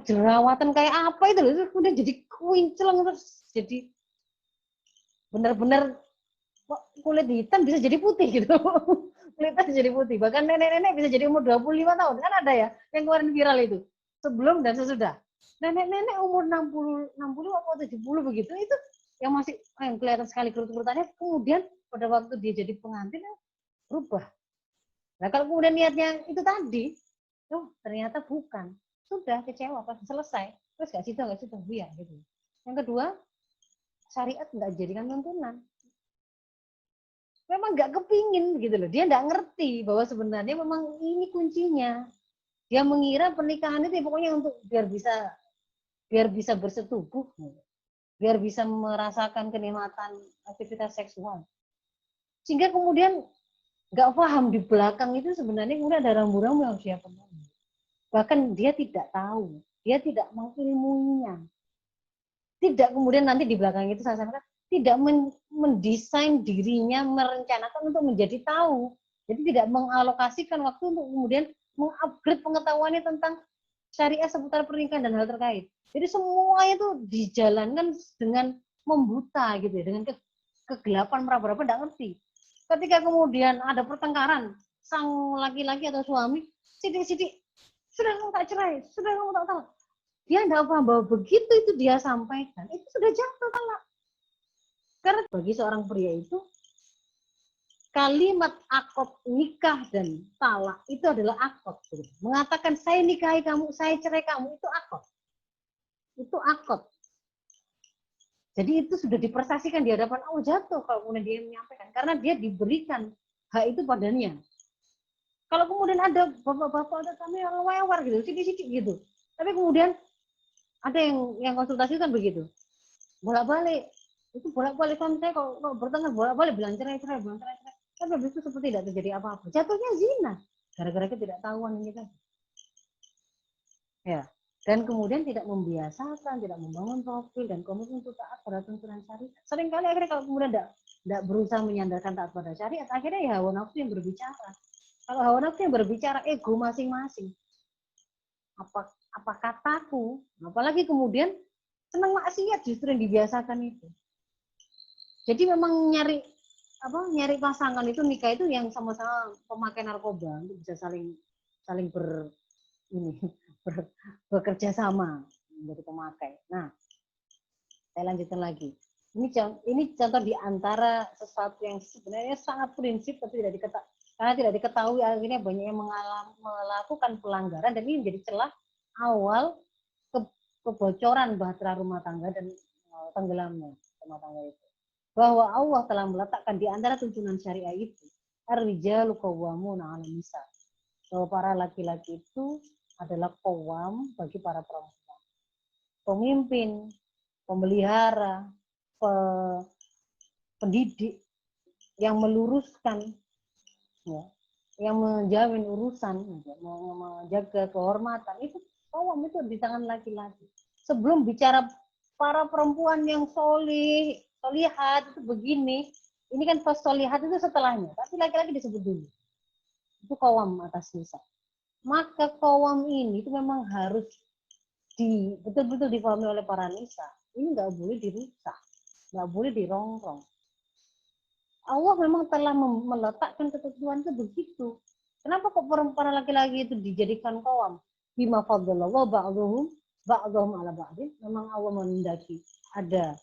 jerawatan kayak apa itu loh, udah jadi kuincleng terus jadi benar-benar kulit hitam bisa jadi putih gitu. Kulitnya jadi putih. Bahkan nenek-nenek bisa jadi umur 25 tahun. Kan ada ya yang kemarin viral itu. Sebelum dan sesudah. Nenek-nenek umur 60 atau 70 begitu, itu yang masih yang kelihatan sekali kerut-kerutannya, kemudian pada waktu dia jadi pengantin berubah. Nah kalau kemudian niatnya itu tadi, ternyata bukan. Sudah kecewa, pas selesai. Terus nggak situ, biar gitu. Yang kedua, syariat nggak jadikan tuntunan. Memang nggak kepingin gitu loh. Dia nggak ngerti bahwa sebenarnya memang ini kuncinya. Dia mengira pernikahan itu pokoknya untuk biar bisa bersetubuh, biar bisa merasakan kenikmatan aktivitas seksual. Sehingga kemudian nggak paham di belakang itu sebenarnya kemudian ada rambu-rambu yang harus dia penuhi. Bahkan dia tidak tahu, dia tidak mengilmuinya. Tidak kemudian nanti di belakang itu saya sampaikan, tidak mendesain dirinya, merencanakan untuk menjadi tahu. Jadi tidak mengalokasikan waktu untuk kemudian mengupgrade pengetahuannya tentang syariah seputar pernikahan dan hal terkait. Jadi semuanya itu dijalankan dengan membuta gitu ya, dengan kegelapan meraba-raba, tidak ngerti. Ketika kemudian ada pertengkaran, sang laki-laki atau suami, sidik-sidik, sudah kamu tak cerai, sudah kamu tak tahu. Dia tidak paham bahwa begitu itu dia sampaikan, itu sudah jatuh talak. Karena bagi seorang pria itu, kalimat akad nikah dan talak itu adalah akad. Mengatakan saya nikahi kamu, saya cerai kamu, itu akad. Itu akad. Jadi itu sudah diprestasikan di hadapan Allah, jatuh kalau kemudian dia menyampaikan. Karena dia diberikan hak itu padanya. Kalau kemudian ada bapak-bapak atau kami yang lewar gitu, sidik-sidik gitu. Tapi kemudian ada yang konsultasi kan begitu. Bolak-balik. Itu bolak-balik kan saya kalau bertengkar bolak-balik bilang cerai. Tapi habis itu seperti tidak terjadi apa-apa. Jatuhnya zina. Gara-gara ketidaktahuan ini kan. Ya. Dan kemudian tidak membiasakan, tidak membangun profil dan komitmen untuk taat pada tuntunan syariat. Seringkali akhirnya kalau kemudian tidak berusaha menyandarkan taat pada syariat, akhirnya ya hawa nafsu yang berbicara. Kalau hawa nafsu yang berbicara, ego masing-masing. Apa kataku? Apalagi kemudian senang maksiat justru yang dibiasakan itu. Jadi memang nyari nyari pasangan itu, nikah itu yang sama-sama pemakai narkoba itu bisa saling ini bekerja sama menjadi pemakai. Nah, saya lanjutkan lagi. Ini contoh di antara sesuatu yang sebenarnya sangat prinsip tapi karena tidak diketahui, akhirnya banyak yang melakukan pelanggaran, dan ini menjadi celah awal kebocoran bahtera rumah tangga dan tenggelamnya rumah tangga itu. Bahwa Allah telah meletakkan di antara tuntunan syariah itu ar-rijalu qawwamuna 'alan nisa. Bahwa para laki-laki itu adalah qawwam bagi para perempuan. Pemimpin, pemelihara, pendidik yang meluruskan, ya, yang menjamin urusan, menjaga kehormatan, itu qawwam, itu di tangan laki-laki. Sebelum bicara para perempuan yang solihat itu begini, ini kan pas solihat itu setelahnya, tapi laki-laki disebut dulu. Itu qawwam atas nisa. Maka qawwam ini itu memang harus betul-betul dipahami oleh para nisa. Ini nggak boleh dirusak, nggak boleh dirongrong. Allah memang telah meletakkan ketentuan itu begitu. Kenapa kok para laki-laki itu dijadikan qawwam? Bima faddalallahu ba'dhum ala ba'din. Memang Allah menghendaki ada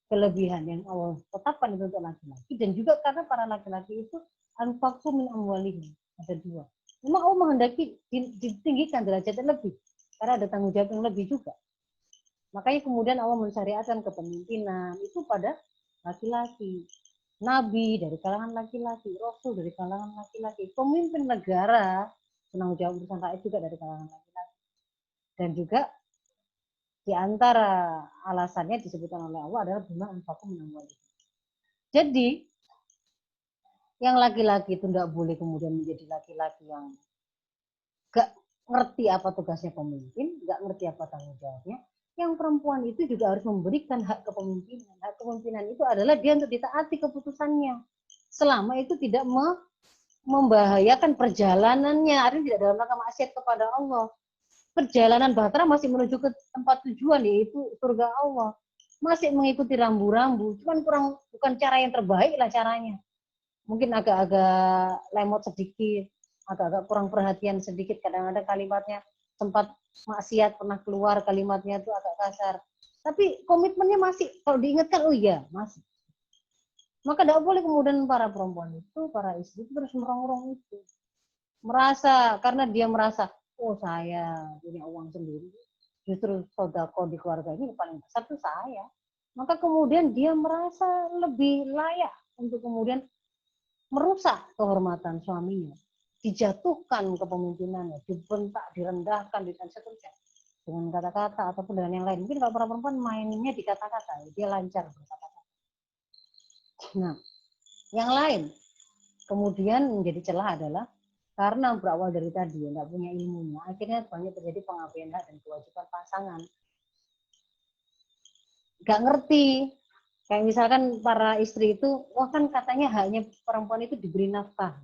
kelebihan yang Allah tetapkan itu untuk laki-laki, dan juga karena para laki-laki itu anfaqu min amwalihim, ada dua. Memang Allah menghendaki ditinggikan derajatnya lebih karena ada tanggung jawab yang lebih juga. Makanya kemudian Allah mensyariatkan kepemimpinan itu pada laki-laki. Nabi dari kalangan laki-laki, Rasul dari kalangan laki-laki, pemimpin negara penanggung jawab urusan rakyat juga dari kalangan laki-laki. Dan juga di antara alasannya disebutkan oleh Allah adalah bima anfaqu min amwalihim. Jadi yang laki-laki itu tidak boleh kemudian menjadi laki-laki yang gak ngerti apa tugasnya pemimpin, gak ngerti apa tanggung jawabnya. Yang perempuan itu juga harus memberikan hak kepemimpinan. Hak kepemimpinan itu adalah dia untuk ditaati keputusannya, selama itu tidak membahayakan perjalanannya, artinya tidak dalam rangka maksiat kepada Allah. Perjalanan bahtera masih menuju ke tempat tujuan, yaitu surga Allah. Masih mengikuti rambu-rambu, cuman bukan cara yang terbaik lah caranya. Mungkin agak-agak lemot sedikit, agak-agak kurang perhatian sedikit, kadang-kadang kalimatnya sempat maksiat, pernah keluar kalimatnya itu agak kasar. Tapi komitmennya masih, kalau diingatkan, oh iya, masih. Maka tidak boleh kemudian para perempuan itu, para istri itu terus merongrong itu. Karena dia merasa, oh saya punya uang sendiri, justru sodako di keluarga ini paling besar itu saya. Maka kemudian dia merasa lebih layak untuk kemudian merusak kehormatan suaminya, dijatuhkan kepemimpinannya, dibentak, direndahkan, dan seterusnya dengan kata-kata ataupun dengan yang lain. Mungkin kalau para perempuan mainnya di kata-kata, dia lancar berkata-kata. Nah, yang lain kemudian menjadi celah adalah karena berawal dari tadi tidak punya ilmunya, akhirnya banyak terjadi pengabaian hak dan kewajiban pasangan. Gak ngerti. Kayak misalkan para istri itu, wah kan katanya haknya perempuan itu diberi nafkah.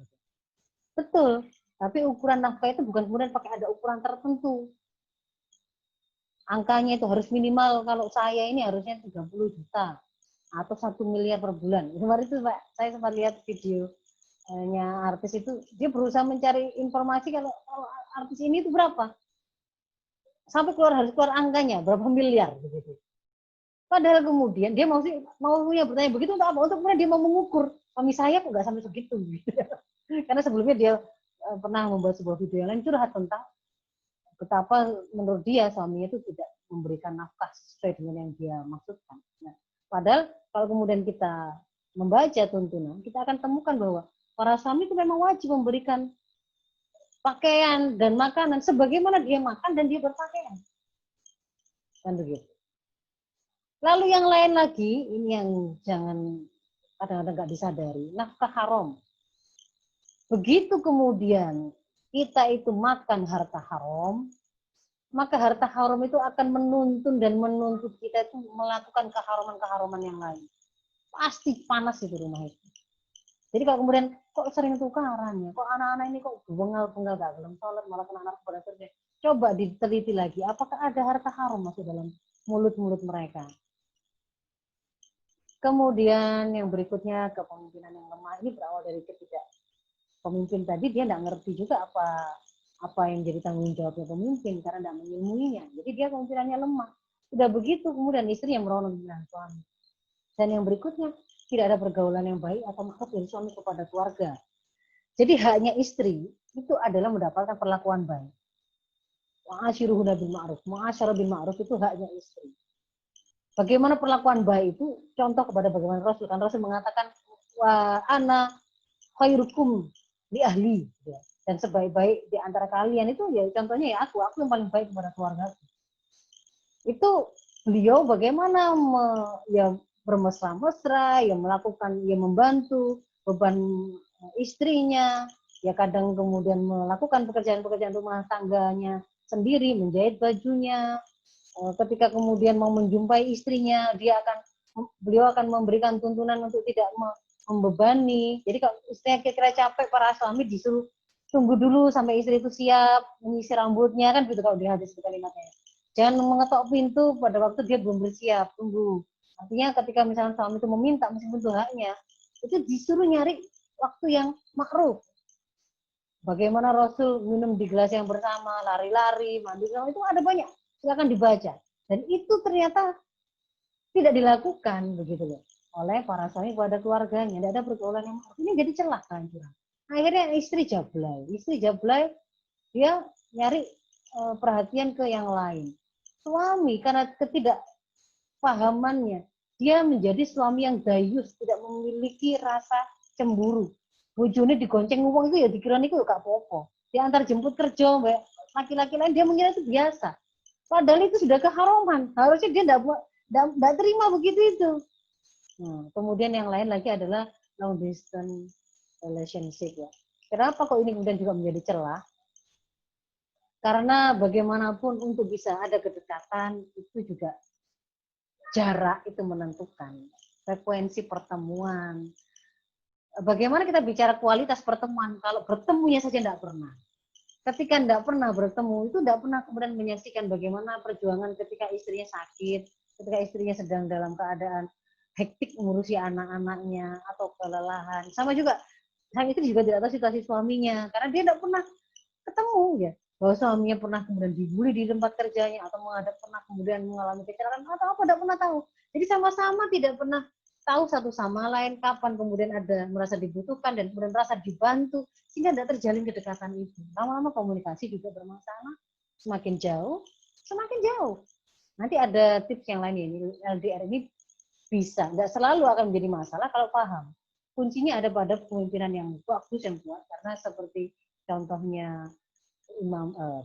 Betul, tapi ukuran nafkah itu bukan kemudian pakai ada ukuran tertentu. Angkanya itu harus minimal, kalau saya ini harusnya 30 juta atau 1 miliar per bulan. Kemarin itu Pak, saya sempat lihat videonya artis itu, dia berusaha mencari informasi kalau artis ini itu berapa. Sampai harus keluar angkanya, berapa miliar begitu. Padahal kemudian dia mau punya bertanya begitu untuk apa? Untuk kemudian dia mau mengukur, suami saya kok nggak sampai segitu. Gitu. Karena sebelumnya dia pernah membuat sebuah video yang lain curhat tentang betapa menurut dia suaminya itu tidak memberikan nafkah sesuai dengan yang dia maksudkan. Nah, padahal kalau kemudian kita membaca tuntunan, kita akan temukan bahwa para suami itu memang wajib memberikan pakaian dan makanan sebagaimana dia makan dan dia berpakaian. Kan begitu. Lalu yang lain lagi, ini yang jangan kadang-kadang nggak disadari, nafkah haram. Begitu kemudian kita itu makan harta haram, maka harta haram itu akan menuntun dan menuntut kita itu melakukan keharaman-keharaman yang lain. Pasti panas itu rumah itu. Jadi kalau kemudian kok sering tukaran ya, kok anak-anak ini kok bengal-bengal gak belum sholat malah kena narkoba. Coba diteliti lagi, apakah ada harta haram masuk dalam mulut-mulut mereka? Kemudian yang berikutnya kepemimpinan yang lemah ini berawal dari ketidak pemimpin tadi dia tidak ngerti juga apa yang jadi tanggung jawabnya pemimpin karena tidak mengilmuinya. Jadi dia kepemimpinannya lemah. Sudah begitu kemudian istri yang meronok dengan suami. Dan yang berikutnya tidak ada pergaulan yang baik atau makruf dari suami kepada keluarga. Jadi haknya istri itu adalah mendapatkan perlakuan baik. Wa'ashiruhunna bil ma'ruf. Mu'asyarah bil ma'ruf itu haknya istri. Bagaimana perlakuan baik itu? Contoh kepada bagaimana Rasul. Kan Rasul mengatakan, wa ana khairukum li ahli. Dan sebaik-baik di antara kalian itu ya contohnya ya aku yang paling baik kepada keluarga. Itu beliau bagaimana ya bermesra-mesra, ya melakukan, ya membantu beban istrinya, ya kadang kemudian melakukan pekerjaan-pekerjaan rumah tangganya sendiri, menjahit bajunya. Ketika kemudian mau menjumpai istrinya, beliau akan memberikan tuntunan untuk tidak membebani. Jadi kalau istrinya kira-kira capek, para suami disuruh tunggu dulu sampai istri itu siap mengisi rambutnya, kan gitu kalau di hadis kalimatnya. Jangan mengetok pintu pada waktu dia belum bersiap, tunggu. Artinya ketika misalnya suami itu meminta meskipun itu haknya, itu disuruh nyari waktu yang makruf. Bagaimana Rasul minum di gelas yang bersama, lari-lari, mandi, itu ada banyak. Silakan dibaca. Dan itu ternyata tidak dilakukan begitu loh oleh para suami kepada keluarganya. Tidak ada pergaulan yang makruf. Ini jadi celah kehancuran. Akhirnya istri jablay, dia nyari perhatian ke yang lain. Suami karena ketidakpahamannya, dia menjadi suami yang dayus, tidak memiliki rasa cemburu. Bojone digonceng uang itu ya dikira niku gak apa-apa. Diantar jemput kerja, laki-laki lain dia mengira itu biasa. Padahal itu sudah keharuman. Harusnya dia tidak terima begitu itu. Kemudian yang lain lagi adalah long distance relationship ya. Kenapa kok ini kemudian juga menjadi celah? Karena bagaimanapun untuk bisa ada kedekatan itu juga jarak itu menentukan. Frekuensi pertemuan. Bagaimana kita bicara kualitas pertemuan kalau bertemunya saja tidak pernah. Ketika tidak pernah bertemu, itu tidak pernah kemudian menyaksikan bagaimana perjuangan ketika istrinya sakit, ketika istrinya sedang dalam keadaan hektik mengurusi anak-anaknya atau kelelahan. Sama juga, sang istri juga tidak tahu situasi suaminya, karena dia tidak pernah ketemu ya. Bahwa suaminya pernah kemudian dibully di tempat kerjanya, atau pernah kemudian mengalami kecelakaan, atau apa, tidak pernah tahu. Jadi sama-sama tidak pernah tahu satu sama lain kapan kemudian ada merasa dibutuhkan dan kemudian merasa dibantu sehingga tidak terjalin kedekatan itu. Lama-lama komunikasi juga bermasalah, semakin jauh. Nanti ada tips yang lain ini, LDR ini bisa, nggak selalu akan menjadi masalah kalau paham. Kuncinya ada pada kepemimpinan yang bagus, yang kuat, karena seperti contohnya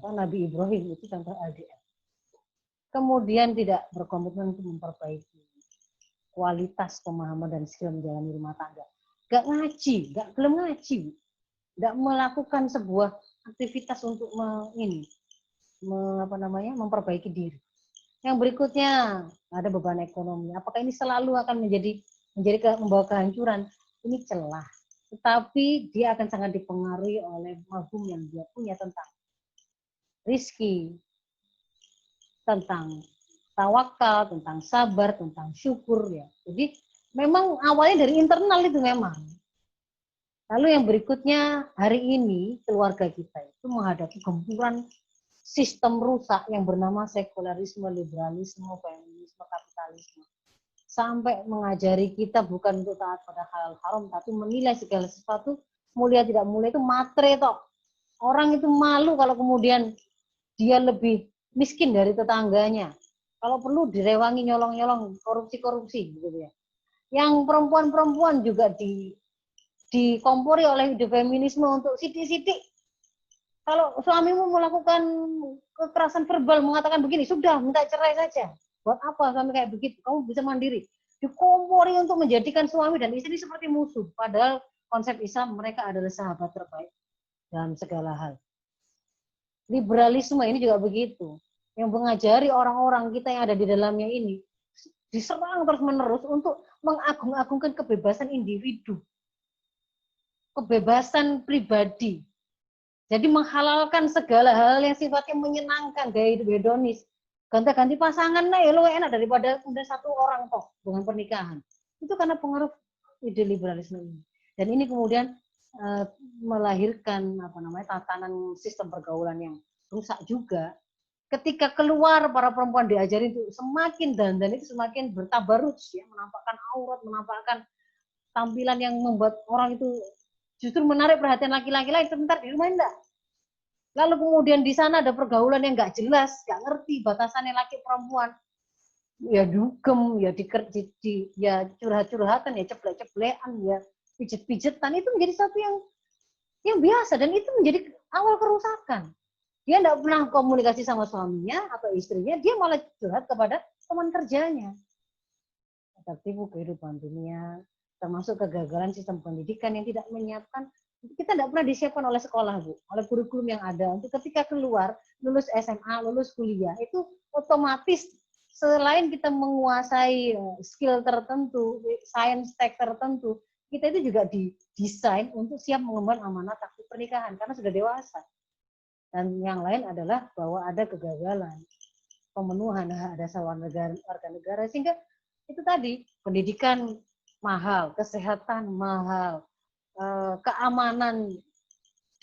Nabi Ibrahim itu contoh LDR. Kemudian tidak berkomitmen untuk memperbaiki kualitas pemahaman dan skill menjalani rumah tangga. Gak ngaji, gak belum ngaji, gak melakukan sebuah aktivitas untuk memperbaiki diri. Yang berikutnya ada beban ekonomi. Apakah ini selalu akan membawa kehancuran? Ini celah. Tetapi dia akan sangat dipengaruhi oleh mafhum yang dia punya tentang rizki, tentang tawakal, tentang sabar, tentang syukur ya. Jadi memang awalnya dari internal itu memang. Lalu yang berikutnya hari ini keluarga kita itu menghadapi gempuran sistem rusak yang bernama sekularisme, liberalisme, feminisme, kapitalisme. Sampai mengajari kita bukan untuk taat pada halal haram, tapi menilai segala sesuatu mulia tidak mulia itu matre toh. Orang itu malu kalau kemudian dia lebih miskin dari tetangganya. Kalau perlu direwangi nyolong-nyolong, korupsi-korupsi gitu ya. Yang perempuan-perempuan juga dikompori oleh ide feminisme untuk sidik-sidik. Kalau suamimu melakukan kekerasan verbal, mengatakan begini, sudah minta cerai saja. Buat apa suami kayak begitu? Kamu bisa mandiri. Dikompori untuk menjadikan suami dan istri seperti musuh. Padahal konsep Islam mereka adalah sahabat terbaik dalam segala hal. Liberalisme ini juga begitu. Yang mengajari orang-orang kita yang ada di dalamnya ini diserang terus-menerus untuk mengagung-agungkan kebebasan individu, kebebasan pribadi. Jadi menghalalkan segala hal yang sifatnya menyenangkan, gaya hidup hedonis. Ganti-ganti pasangan, lo enak daripada udah satu orang toh dengan pernikahan. Itu karena pengaruh ide liberalisme ini. Dan ini kemudian melahirkan tatanan sistem pergaulan yang rusak juga. Ketika keluar para perempuan diajarin itu semakin dandan itu semakin bertabarut ya, menampakkan aurat, menampakkan tampilan yang membuat orang itu justru menarik perhatian laki-laki lain, sebentar di rumah enggak. Lalu kemudian di sana ada pergaulan yang nggak jelas, nggak ngerti batasannya laki perempuan. Ya dugem, ya ya curhat-curhatan, ya ceplek-ceplekan, ya pijet-pijetan, itu menjadi satu yang biasa, dan itu menjadi awal kerusakan. Dia tidak pernah komunikasi sama suaminya atau istrinya, dia malah curhat kepada teman kerjanya. Tertipu kehidupan dunia, termasuk kegagalan sistem pendidikan yang tidak menyiapkan. Kita tidak pernah disiapkan oleh sekolah, Bu, oleh kurikulum yang ada. Untuk ketika keluar, lulus SMA, lulus kuliah, itu otomatis selain kita menguasai skill tertentu, science tech tertentu, kita itu juga didesain untuk siap mengemban amanat takdir pernikahan karena sudah dewasa. Dan yang lain adalah bahwa ada kegagalan pemenuhan hak dasar warga negara, sehingga itu tadi pendidikan mahal, kesehatan mahal, keamanan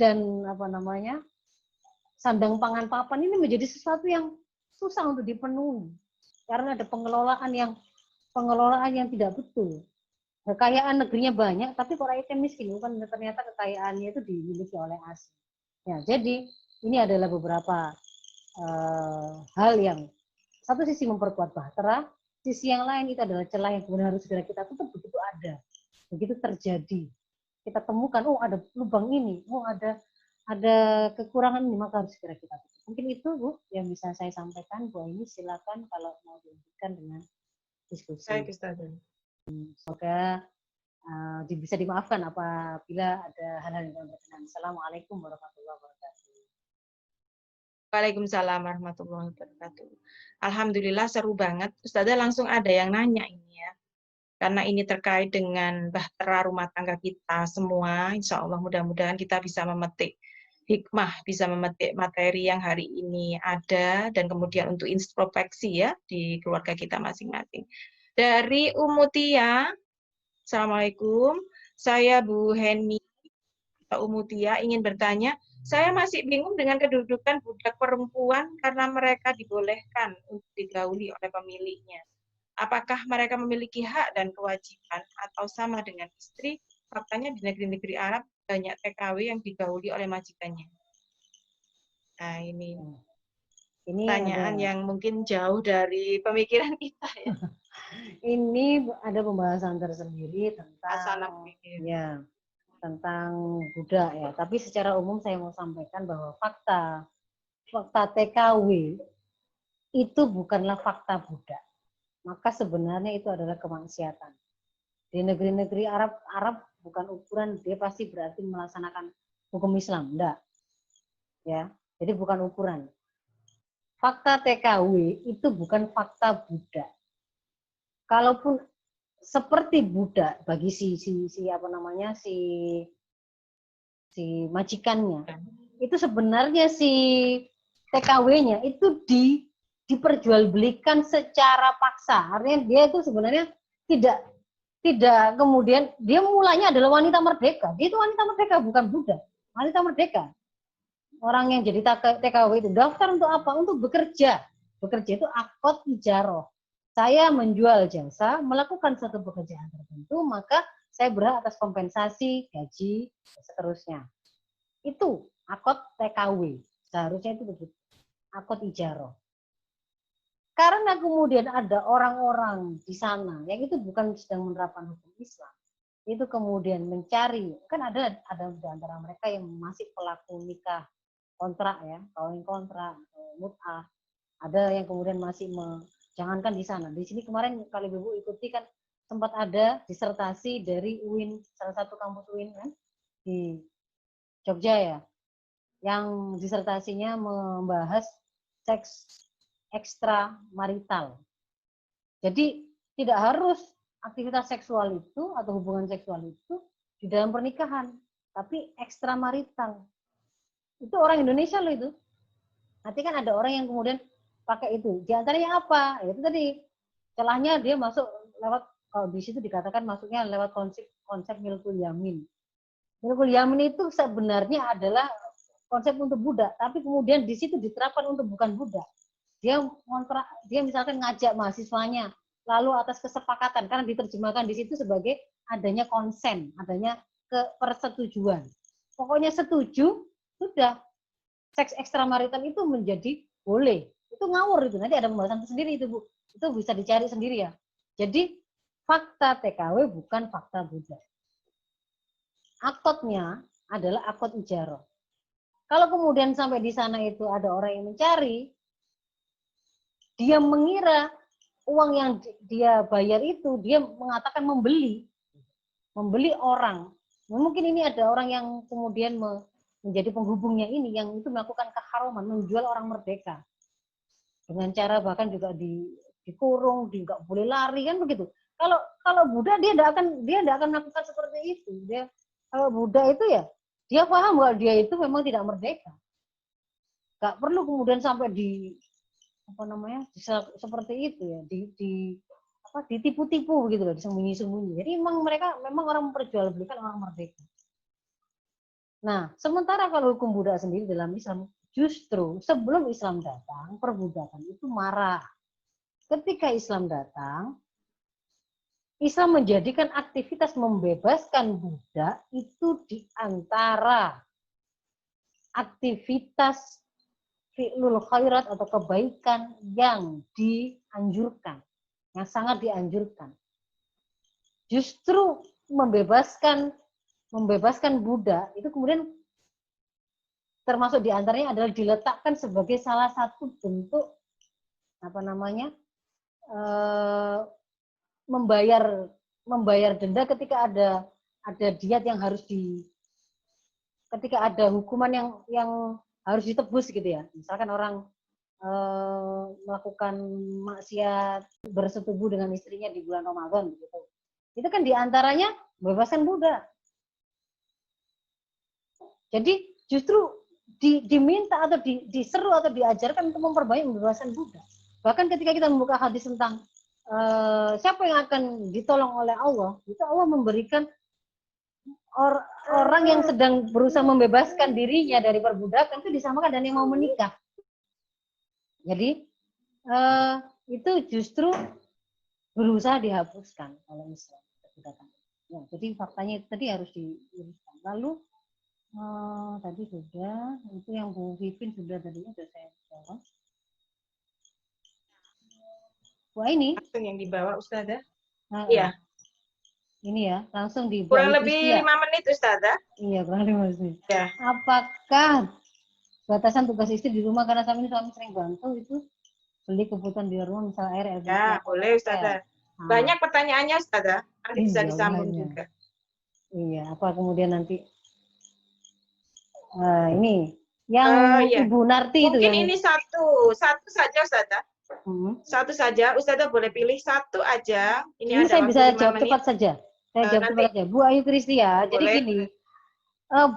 dan sandang pangan papan ini menjadi sesuatu yang susah untuk dipenuhi karena ada pengelolaan yang tidak betul. Kekayaan negerinya banyak, tapi kok rakyatnya miskin, bukan ternyata kekayaannya itu dimiliki oleh asing. Ya, jadi ini adalah beberapa hal yang satu sisi memperkuat bahtera, sisi yang lain itu adalah celah yang kemudian harus segera kita tutup begitu ada, begitu terjadi. Kita temukan, oh ada lubang ini, oh ada kekurangan ini, maka harus segera kita tutup. Mungkin itu, Bu, yang bisa saya sampaikan. Bu Aini, silakan kalau mau dilanjutkan dengan diskusi. Baik, Ustazah. Semoga bisa dimaafkan apabila ada hal-hal yang berkenan. Assalamualaikum warahmatullahi wabarakatuh. Waalaikumsalam warahmatullahi wabarakatuh. Alhamdulillah seru banget. Ustazah langsung ada yang nanya ini ya. Karena ini terkait dengan bahtera rumah tangga kita semua. Insya Allah mudah-mudahan kita bisa memetik hikmah, bisa memetik materi yang hari ini ada, dan kemudian untuk introspeksi ya di keluarga kita masing-masing. Dari Umutia, Assalamualaikum. Saya Bu Heni Umutia ingin bertanya, saya masih bingung dengan kedudukan budak perempuan karena mereka dibolehkan untuk digauli oleh pemiliknya. Apakah mereka memiliki hak dan kewajiban atau sama dengan istri? Faktanya di negeri-negeri Arab banyak TKW yang digauli oleh majikannya. Nah, ini pertanyaan yang mungkin jauh dari pemikiran kita ya. Ini ada pembahasan tersendiri tentang budak ya. Tapi secara umum saya mau sampaikan bahwa fakta TKW itu bukanlah fakta budak. Maka sebenarnya itu adalah kemaksiatan. Di negeri-negeri Arab bukan ukuran dia pasti berarti melaksanakan hukum Islam, enggak. Ya. Jadi bukan ukuran. Fakta TKW itu bukan fakta budak. Kalaupun seperti budak bagi si majikannya, itu sebenarnya si TKW-nya itu diperjualbelikan secara paksa. Artinya dia itu sebenarnya tidak kemudian dia mulanya adalah wanita merdeka. Dia itu wanita merdeka, bukan budak. Wanita merdeka. Orang yang jadi TKW itu daftar untuk apa? Untuk bekerja. Bekerja itu akad ijaroh. Saya menjual jasa, melakukan suatu pekerjaan tertentu, maka saya berhak atas kompensasi, gaji, dan seterusnya. Itu akad TKW. Seharusnya itu begitu. Akad ijaroh. Karena kemudian ada orang-orang di sana yang itu bukan sedang menerapkan hukum Islam, itu kemudian mencari, kan ada di antara mereka yang masih pelaku nikah kontrak ya, kawin kontrak, mut'ah. Ada yang kemudian masih jangankan di sana. Di sini kemarin kalau Ibu ikuti kan sempat ada disertasi dari UIN, salah satu kampus UIN kan di Jogja ya, yang disertasinya membahas seks ekstramarital. Jadi tidak harus aktivitas seksual itu atau hubungan seksual itu di dalam pernikahan, tapi ekstramarital. Itu orang Indonesia loh itu. Nanti kan ada orang yang kemudian pakai itu. Di antaranya apa? Itu tadi celahnya dia masuk lewat kalau di situ dikatakan masuknya lewat konsep milkul yamin. Milkul yamin itu sebenarnya adalah konsep untuk budak, tapi kemudian di situ diterapkan untuk bukan budak. Dia misalkan ngajak mahasiswanya, lalu atas kesepakatan, karena diterjemahkan di situ sebagai adanya konsen, adanya persetujuan. Pokoknya setuju, sudah seks ekstramarital itu menjadi boleh. Itu ngawur itu. Nanti ada pembahasan sendiri itu, Bu. Itu bisa dicari sendiri ya. Jadi fakta TKW bukan fakta budak. Akotnya adalah akot ijarah. Kalau kemudian sampai di sana itu ada orang yang mencari, dia mengira uang yang dia bayar itu, dia mengatakan membeli orang. Mungkin ini ada orang yang kemudian menjadi penghubungnya ini, yang itu melakukan keharuman, menjual orang merdeka. Dengan cara bahkan juga dikurung, nggak boleh lari, kan begitu. Kalau Buddha dia tidak akan melakukan seperti itu. Kalau Buddha itu ya, dia paham bahwa dia itu memang tidak merdeka. Nggak perlu kemudian sampai seperti itu ya, ditipu-tipu begitu loh, disembunyi-sembunyi. Jadi memang orang memperjualbelikan orang merdeka. Nah, sementara kalau hukum Buddha sendiri dalam Islam, justru sebelum Islam datang, perbudakan itu marah. Ketika Islam datang, Islam menjadikan aktivitas membebaskan budak itu di antara aktivitas fi'lul khairat atau kebaikan yang dianjurkan, yang sangat dianjurkan. Justru membebaskan budak itu kemudian termasuk diantaranya adalah diletakkan sebagai salah satu bentuk membayar denda ketika ada diat yang harus ketika ada hukuman yang harus ditebus gitu ya. Misalkan orang melakukan maksiat, bersetubuh dengan istrinya di bulan Ramadan gitu. Itu kan diantaranya membebaskan budak. Jadi justru diminta atau diseru atau diajarkan untuk memperbanyak membebaskan budak. Bahkan ketika kita membuka hadis tentang siapa yang akan ditolong oleh Allah, itu Allah memberikan orang yang sedang berusaha membebaskan dirinya dari perbudakan itu disamakan dengan yang mau menikah. Jadi itu justru berusaha dihapuskan oleh Islam. Ya, jadi faktanya itu tadi harus diuruskan. Lalu tadi sudah, itu yang Bu Vivin sudah tadinya sudah saya jawab. Wah ini langsung yang dibawa Ustazah. Iya. Ini ya, langsung di kurang lebih 5 menit Ustazah. Iya, kurang lebih 5 menit. Ya. Apakah batasan tugas istri di rumah karena suami sering bantu itu beli kebutuhan di rumah misalnya air Ya, boleh Ustazah. Banyak pertanyaannya Ustazah, nanti bisa disambung juga. Iya, apa kemudian nanti ini yang Ibu Narti mungkin itu yang ini satu saja Ustazah. Satu saja, Ustazah boleh pilih satu aja. Ini saya bisa jawab cepat saja. Saya jawab cepat saja. Bu Ayu Kristia, jadi gini,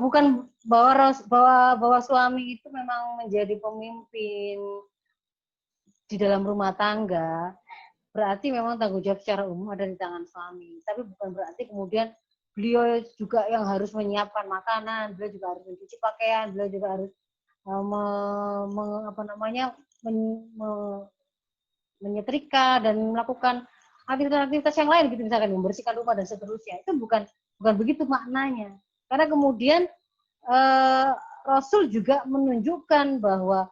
bukan bahwa suami itu memang menjadi pemimpin di dalam rumah tangga, berarti memang tanggung jawab secara umum ada di tangan suami. Tapi bukan berarti kemudian beliau juga yang harus menyiapkan makanan, beliau juga harus mencuci pakaian, beliau juga harus menyetrika dan melakukan aktivitas-aktivitas yang lain gitu, misalkan membersihkan rumah dan seterusnya. Itu bukan begitu maknanya. Karena kemudian Rasul juga menunjukkan bahwa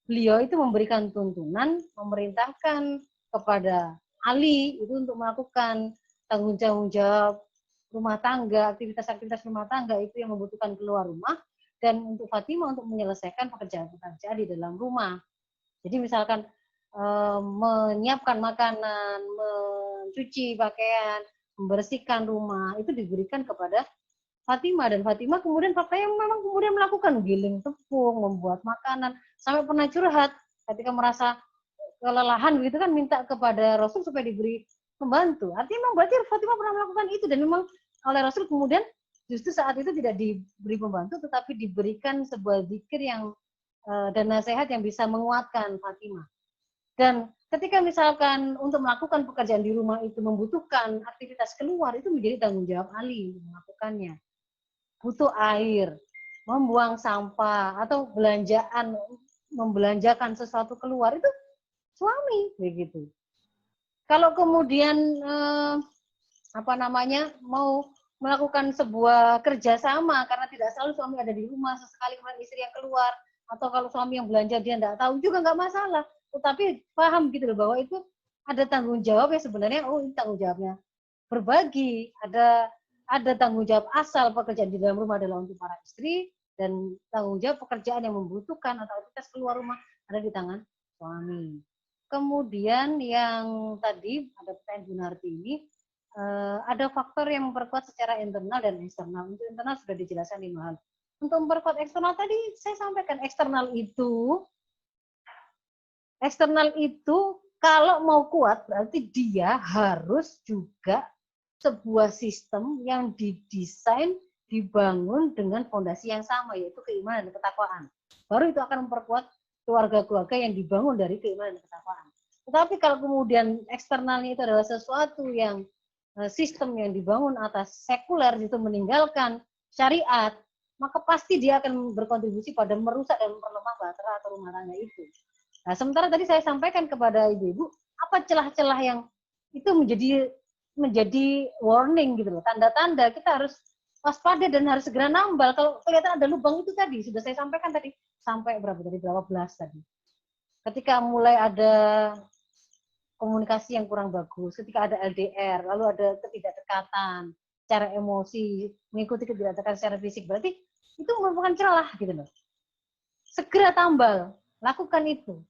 beliau itu memberikan tuntunan, memerintahkan kepada Ali itu untuk melakukan tanggung jawab rumah tangga, aktivitas-aktivitas rumah tangga itu yang membutuhkan keluar rumah, dan untuk Fatimah untuk menyelesaikan pekerjaan-pekerjaan di dalam rumah. Jadi misalkan menyiapkan makanan, mencuci pakaian, membersihkan rumah, itu diberikan kepada Fatimah, dan Fatimah kemudian faktanya memang kemudian melakukan giling tepung, membuat makanan, sampai pernah curhat ketika merasa kelelahan begitu kan minta kepada Rasul supaya diberi pembantu. Artinya memang berarti Fatimah pernah melakukan itu, dan memang oleh Rasul kemudian justru saat itu tidak diberi pembantu tetapi diberikan sebuah zikir yang dan nasihat yang bisa menguatkan Fatimah. Dan ketika misalkan untuk melakukan pekerjaan di rumah itu membutuhkan aktivitas keluar, itu menjadi tanggung jawab ahli untuk melakukannya. Butuh air, membuang sampah, atau membelanjakan sesuatu keluar, itu suami, begitu. Kalau kemudian mau melakukan sebuah kerjasama karena tidak selalu suami ada di rumah, sesekali kemudian istri yang keluar, atau kalau suami yang belanja dia tidak tahu juga nggak masalah, tetapi paham gitu loh bahwa itu ada tanggung jawab yang sebenarnya ini tanggung jawabnya berbagi, ada tanggung jawab asal pekerjaan di dalam rumah adalah untuk para istri, dan tanggung jawab pekerjaan yang membutuhkan atau aktivitas keluar rumah ada di tangan suami. Kemudian yang tadi ada pertanyaan Gunarti ini, ada faktor yang memperkuat secara internal dan eksternal. Untuk internal sudah dijelaskan 5 hal. Untuk memperkuat eksternal tadi saya sampaikan, eksternal itu kalau mau kuat berarti dia harus juga sebuah sistem yang didesain, dibangun dengan fondasi yang sama, yaitu keimanan dan ketakwaan. Baru itu akan memperkuat keluarga-keluarga yang dibangun dari keimanan dan ketakwaan. Tetapi kalau kemudian eksternalnya itu adalah sesuatu yang sistem yang dibangun atas sekuler, itu meninggalkan syariat, maka pasti dia akan berkontribusi pada merusak dan memperlemah bahtera atau rumah tangga itu. Nah, sementara tadi saya sampaikan kepada ibu-ibu, apa celah-celah yang itu menjadi warning gitu loh, tanda-tanda kita harus waspada dan harus segera nambal. Kalau kelihatan ada lubang itu tadi, sudah saya sampaikan tadi, sampai berapa belas tadi. Ketika mulai ada komunikasi yang kurang bagus, ketika ada LDR, lalu ada ketidakdekatan, cara emosi, mengikuti ketidakdekatan secara fisik, berarti itu merupakan celah gitu loh. Segera tambal, lakukan itu.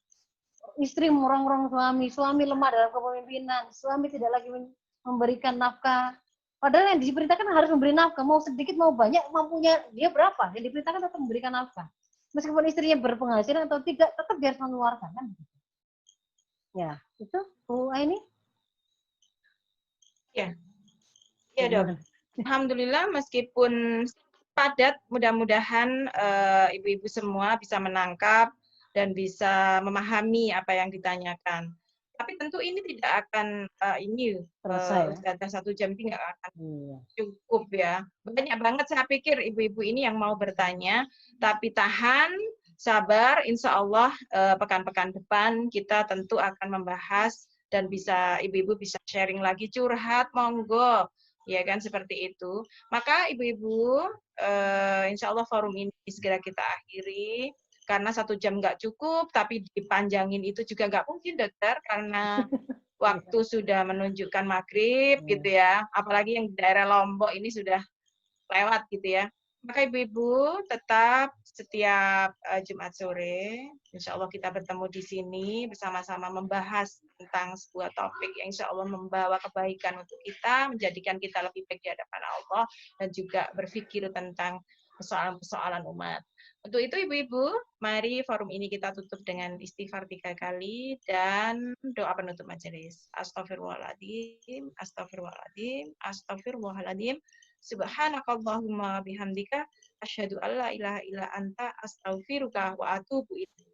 Istri merongrong suami lemah dalam kepemimpinan, suami tidak lagi memberikan nafkah. Padahal yang diperintahkan harus memberi nafkah, mau sedikit mau banyak, mampunya dia berapa, yang diperintahkan tetap memberikan nafkah. Meskipun istrinya berpenghasilan atau tidak, tetap dia harus mengeluarkan kan. Ya, itu Bu Aini. Ya, ya Dok. Alhamdulillah meskipun padat, mudah-mudahan ibu-ibu semua bisa menangkap dan bisa memahami apa yang ditanyakan. Tapi tentu ini tidak akan Ustazah 1 jam ini nggak akan cukup ya. Banyak banget saya pikir ibu-ibu ini yang mau bertanya, tapi tahan, sabar, insya Allah pekan-pekan depan kita tentu akan membahas dan bisa ibu-ibu bisa sharing lagi, curhat, monggo. Ya kan seperti itu. Maka ibu-ibu, insya Allah forum ini segera kita akhiri. Karena 1 jam nggak cukup, tapi dipanjangin itu juga nggak mungkin, dokter, karena waktu sudah menunjukkan maghrib gitu ya. Apalagi yang di daerah Lombok ini sudah lewat gitu ya. Maka ibu-ibu tetap setiap Jumat sore, insya Allah kita bertemu di sini bersama-sama membahas tentang sebuah topik yang insya Allah membawa kebaikan untuk kita, menjadikan kita lebih baik di hadapan Allah, dan juga berpikir tentang persoalan-persoalan umat. Untuk itu ibu-ibu, mari forum ini kita tutup dengan istighfar 3 kali dan doa penutup majelis. Astagfirullahaladzim, astagfirullahaladzim, astagfirullahaladzim. Subhanakallahumma bihamdika asyhadu alla ilaha illa anta astaghfiruka wa atubu ilaik.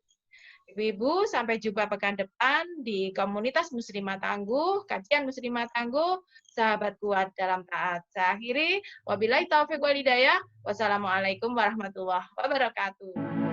Ibu-ibu, sampai jumpa pekan depan di komunitas Muslimah Tangguh, kajian Muslimah Tangguh, sahabat kuat dalam taat. Saya akhiri, wabillahi taufiq wal hidayah. Wassalamualaikum warahmatullahi wabarakatuh.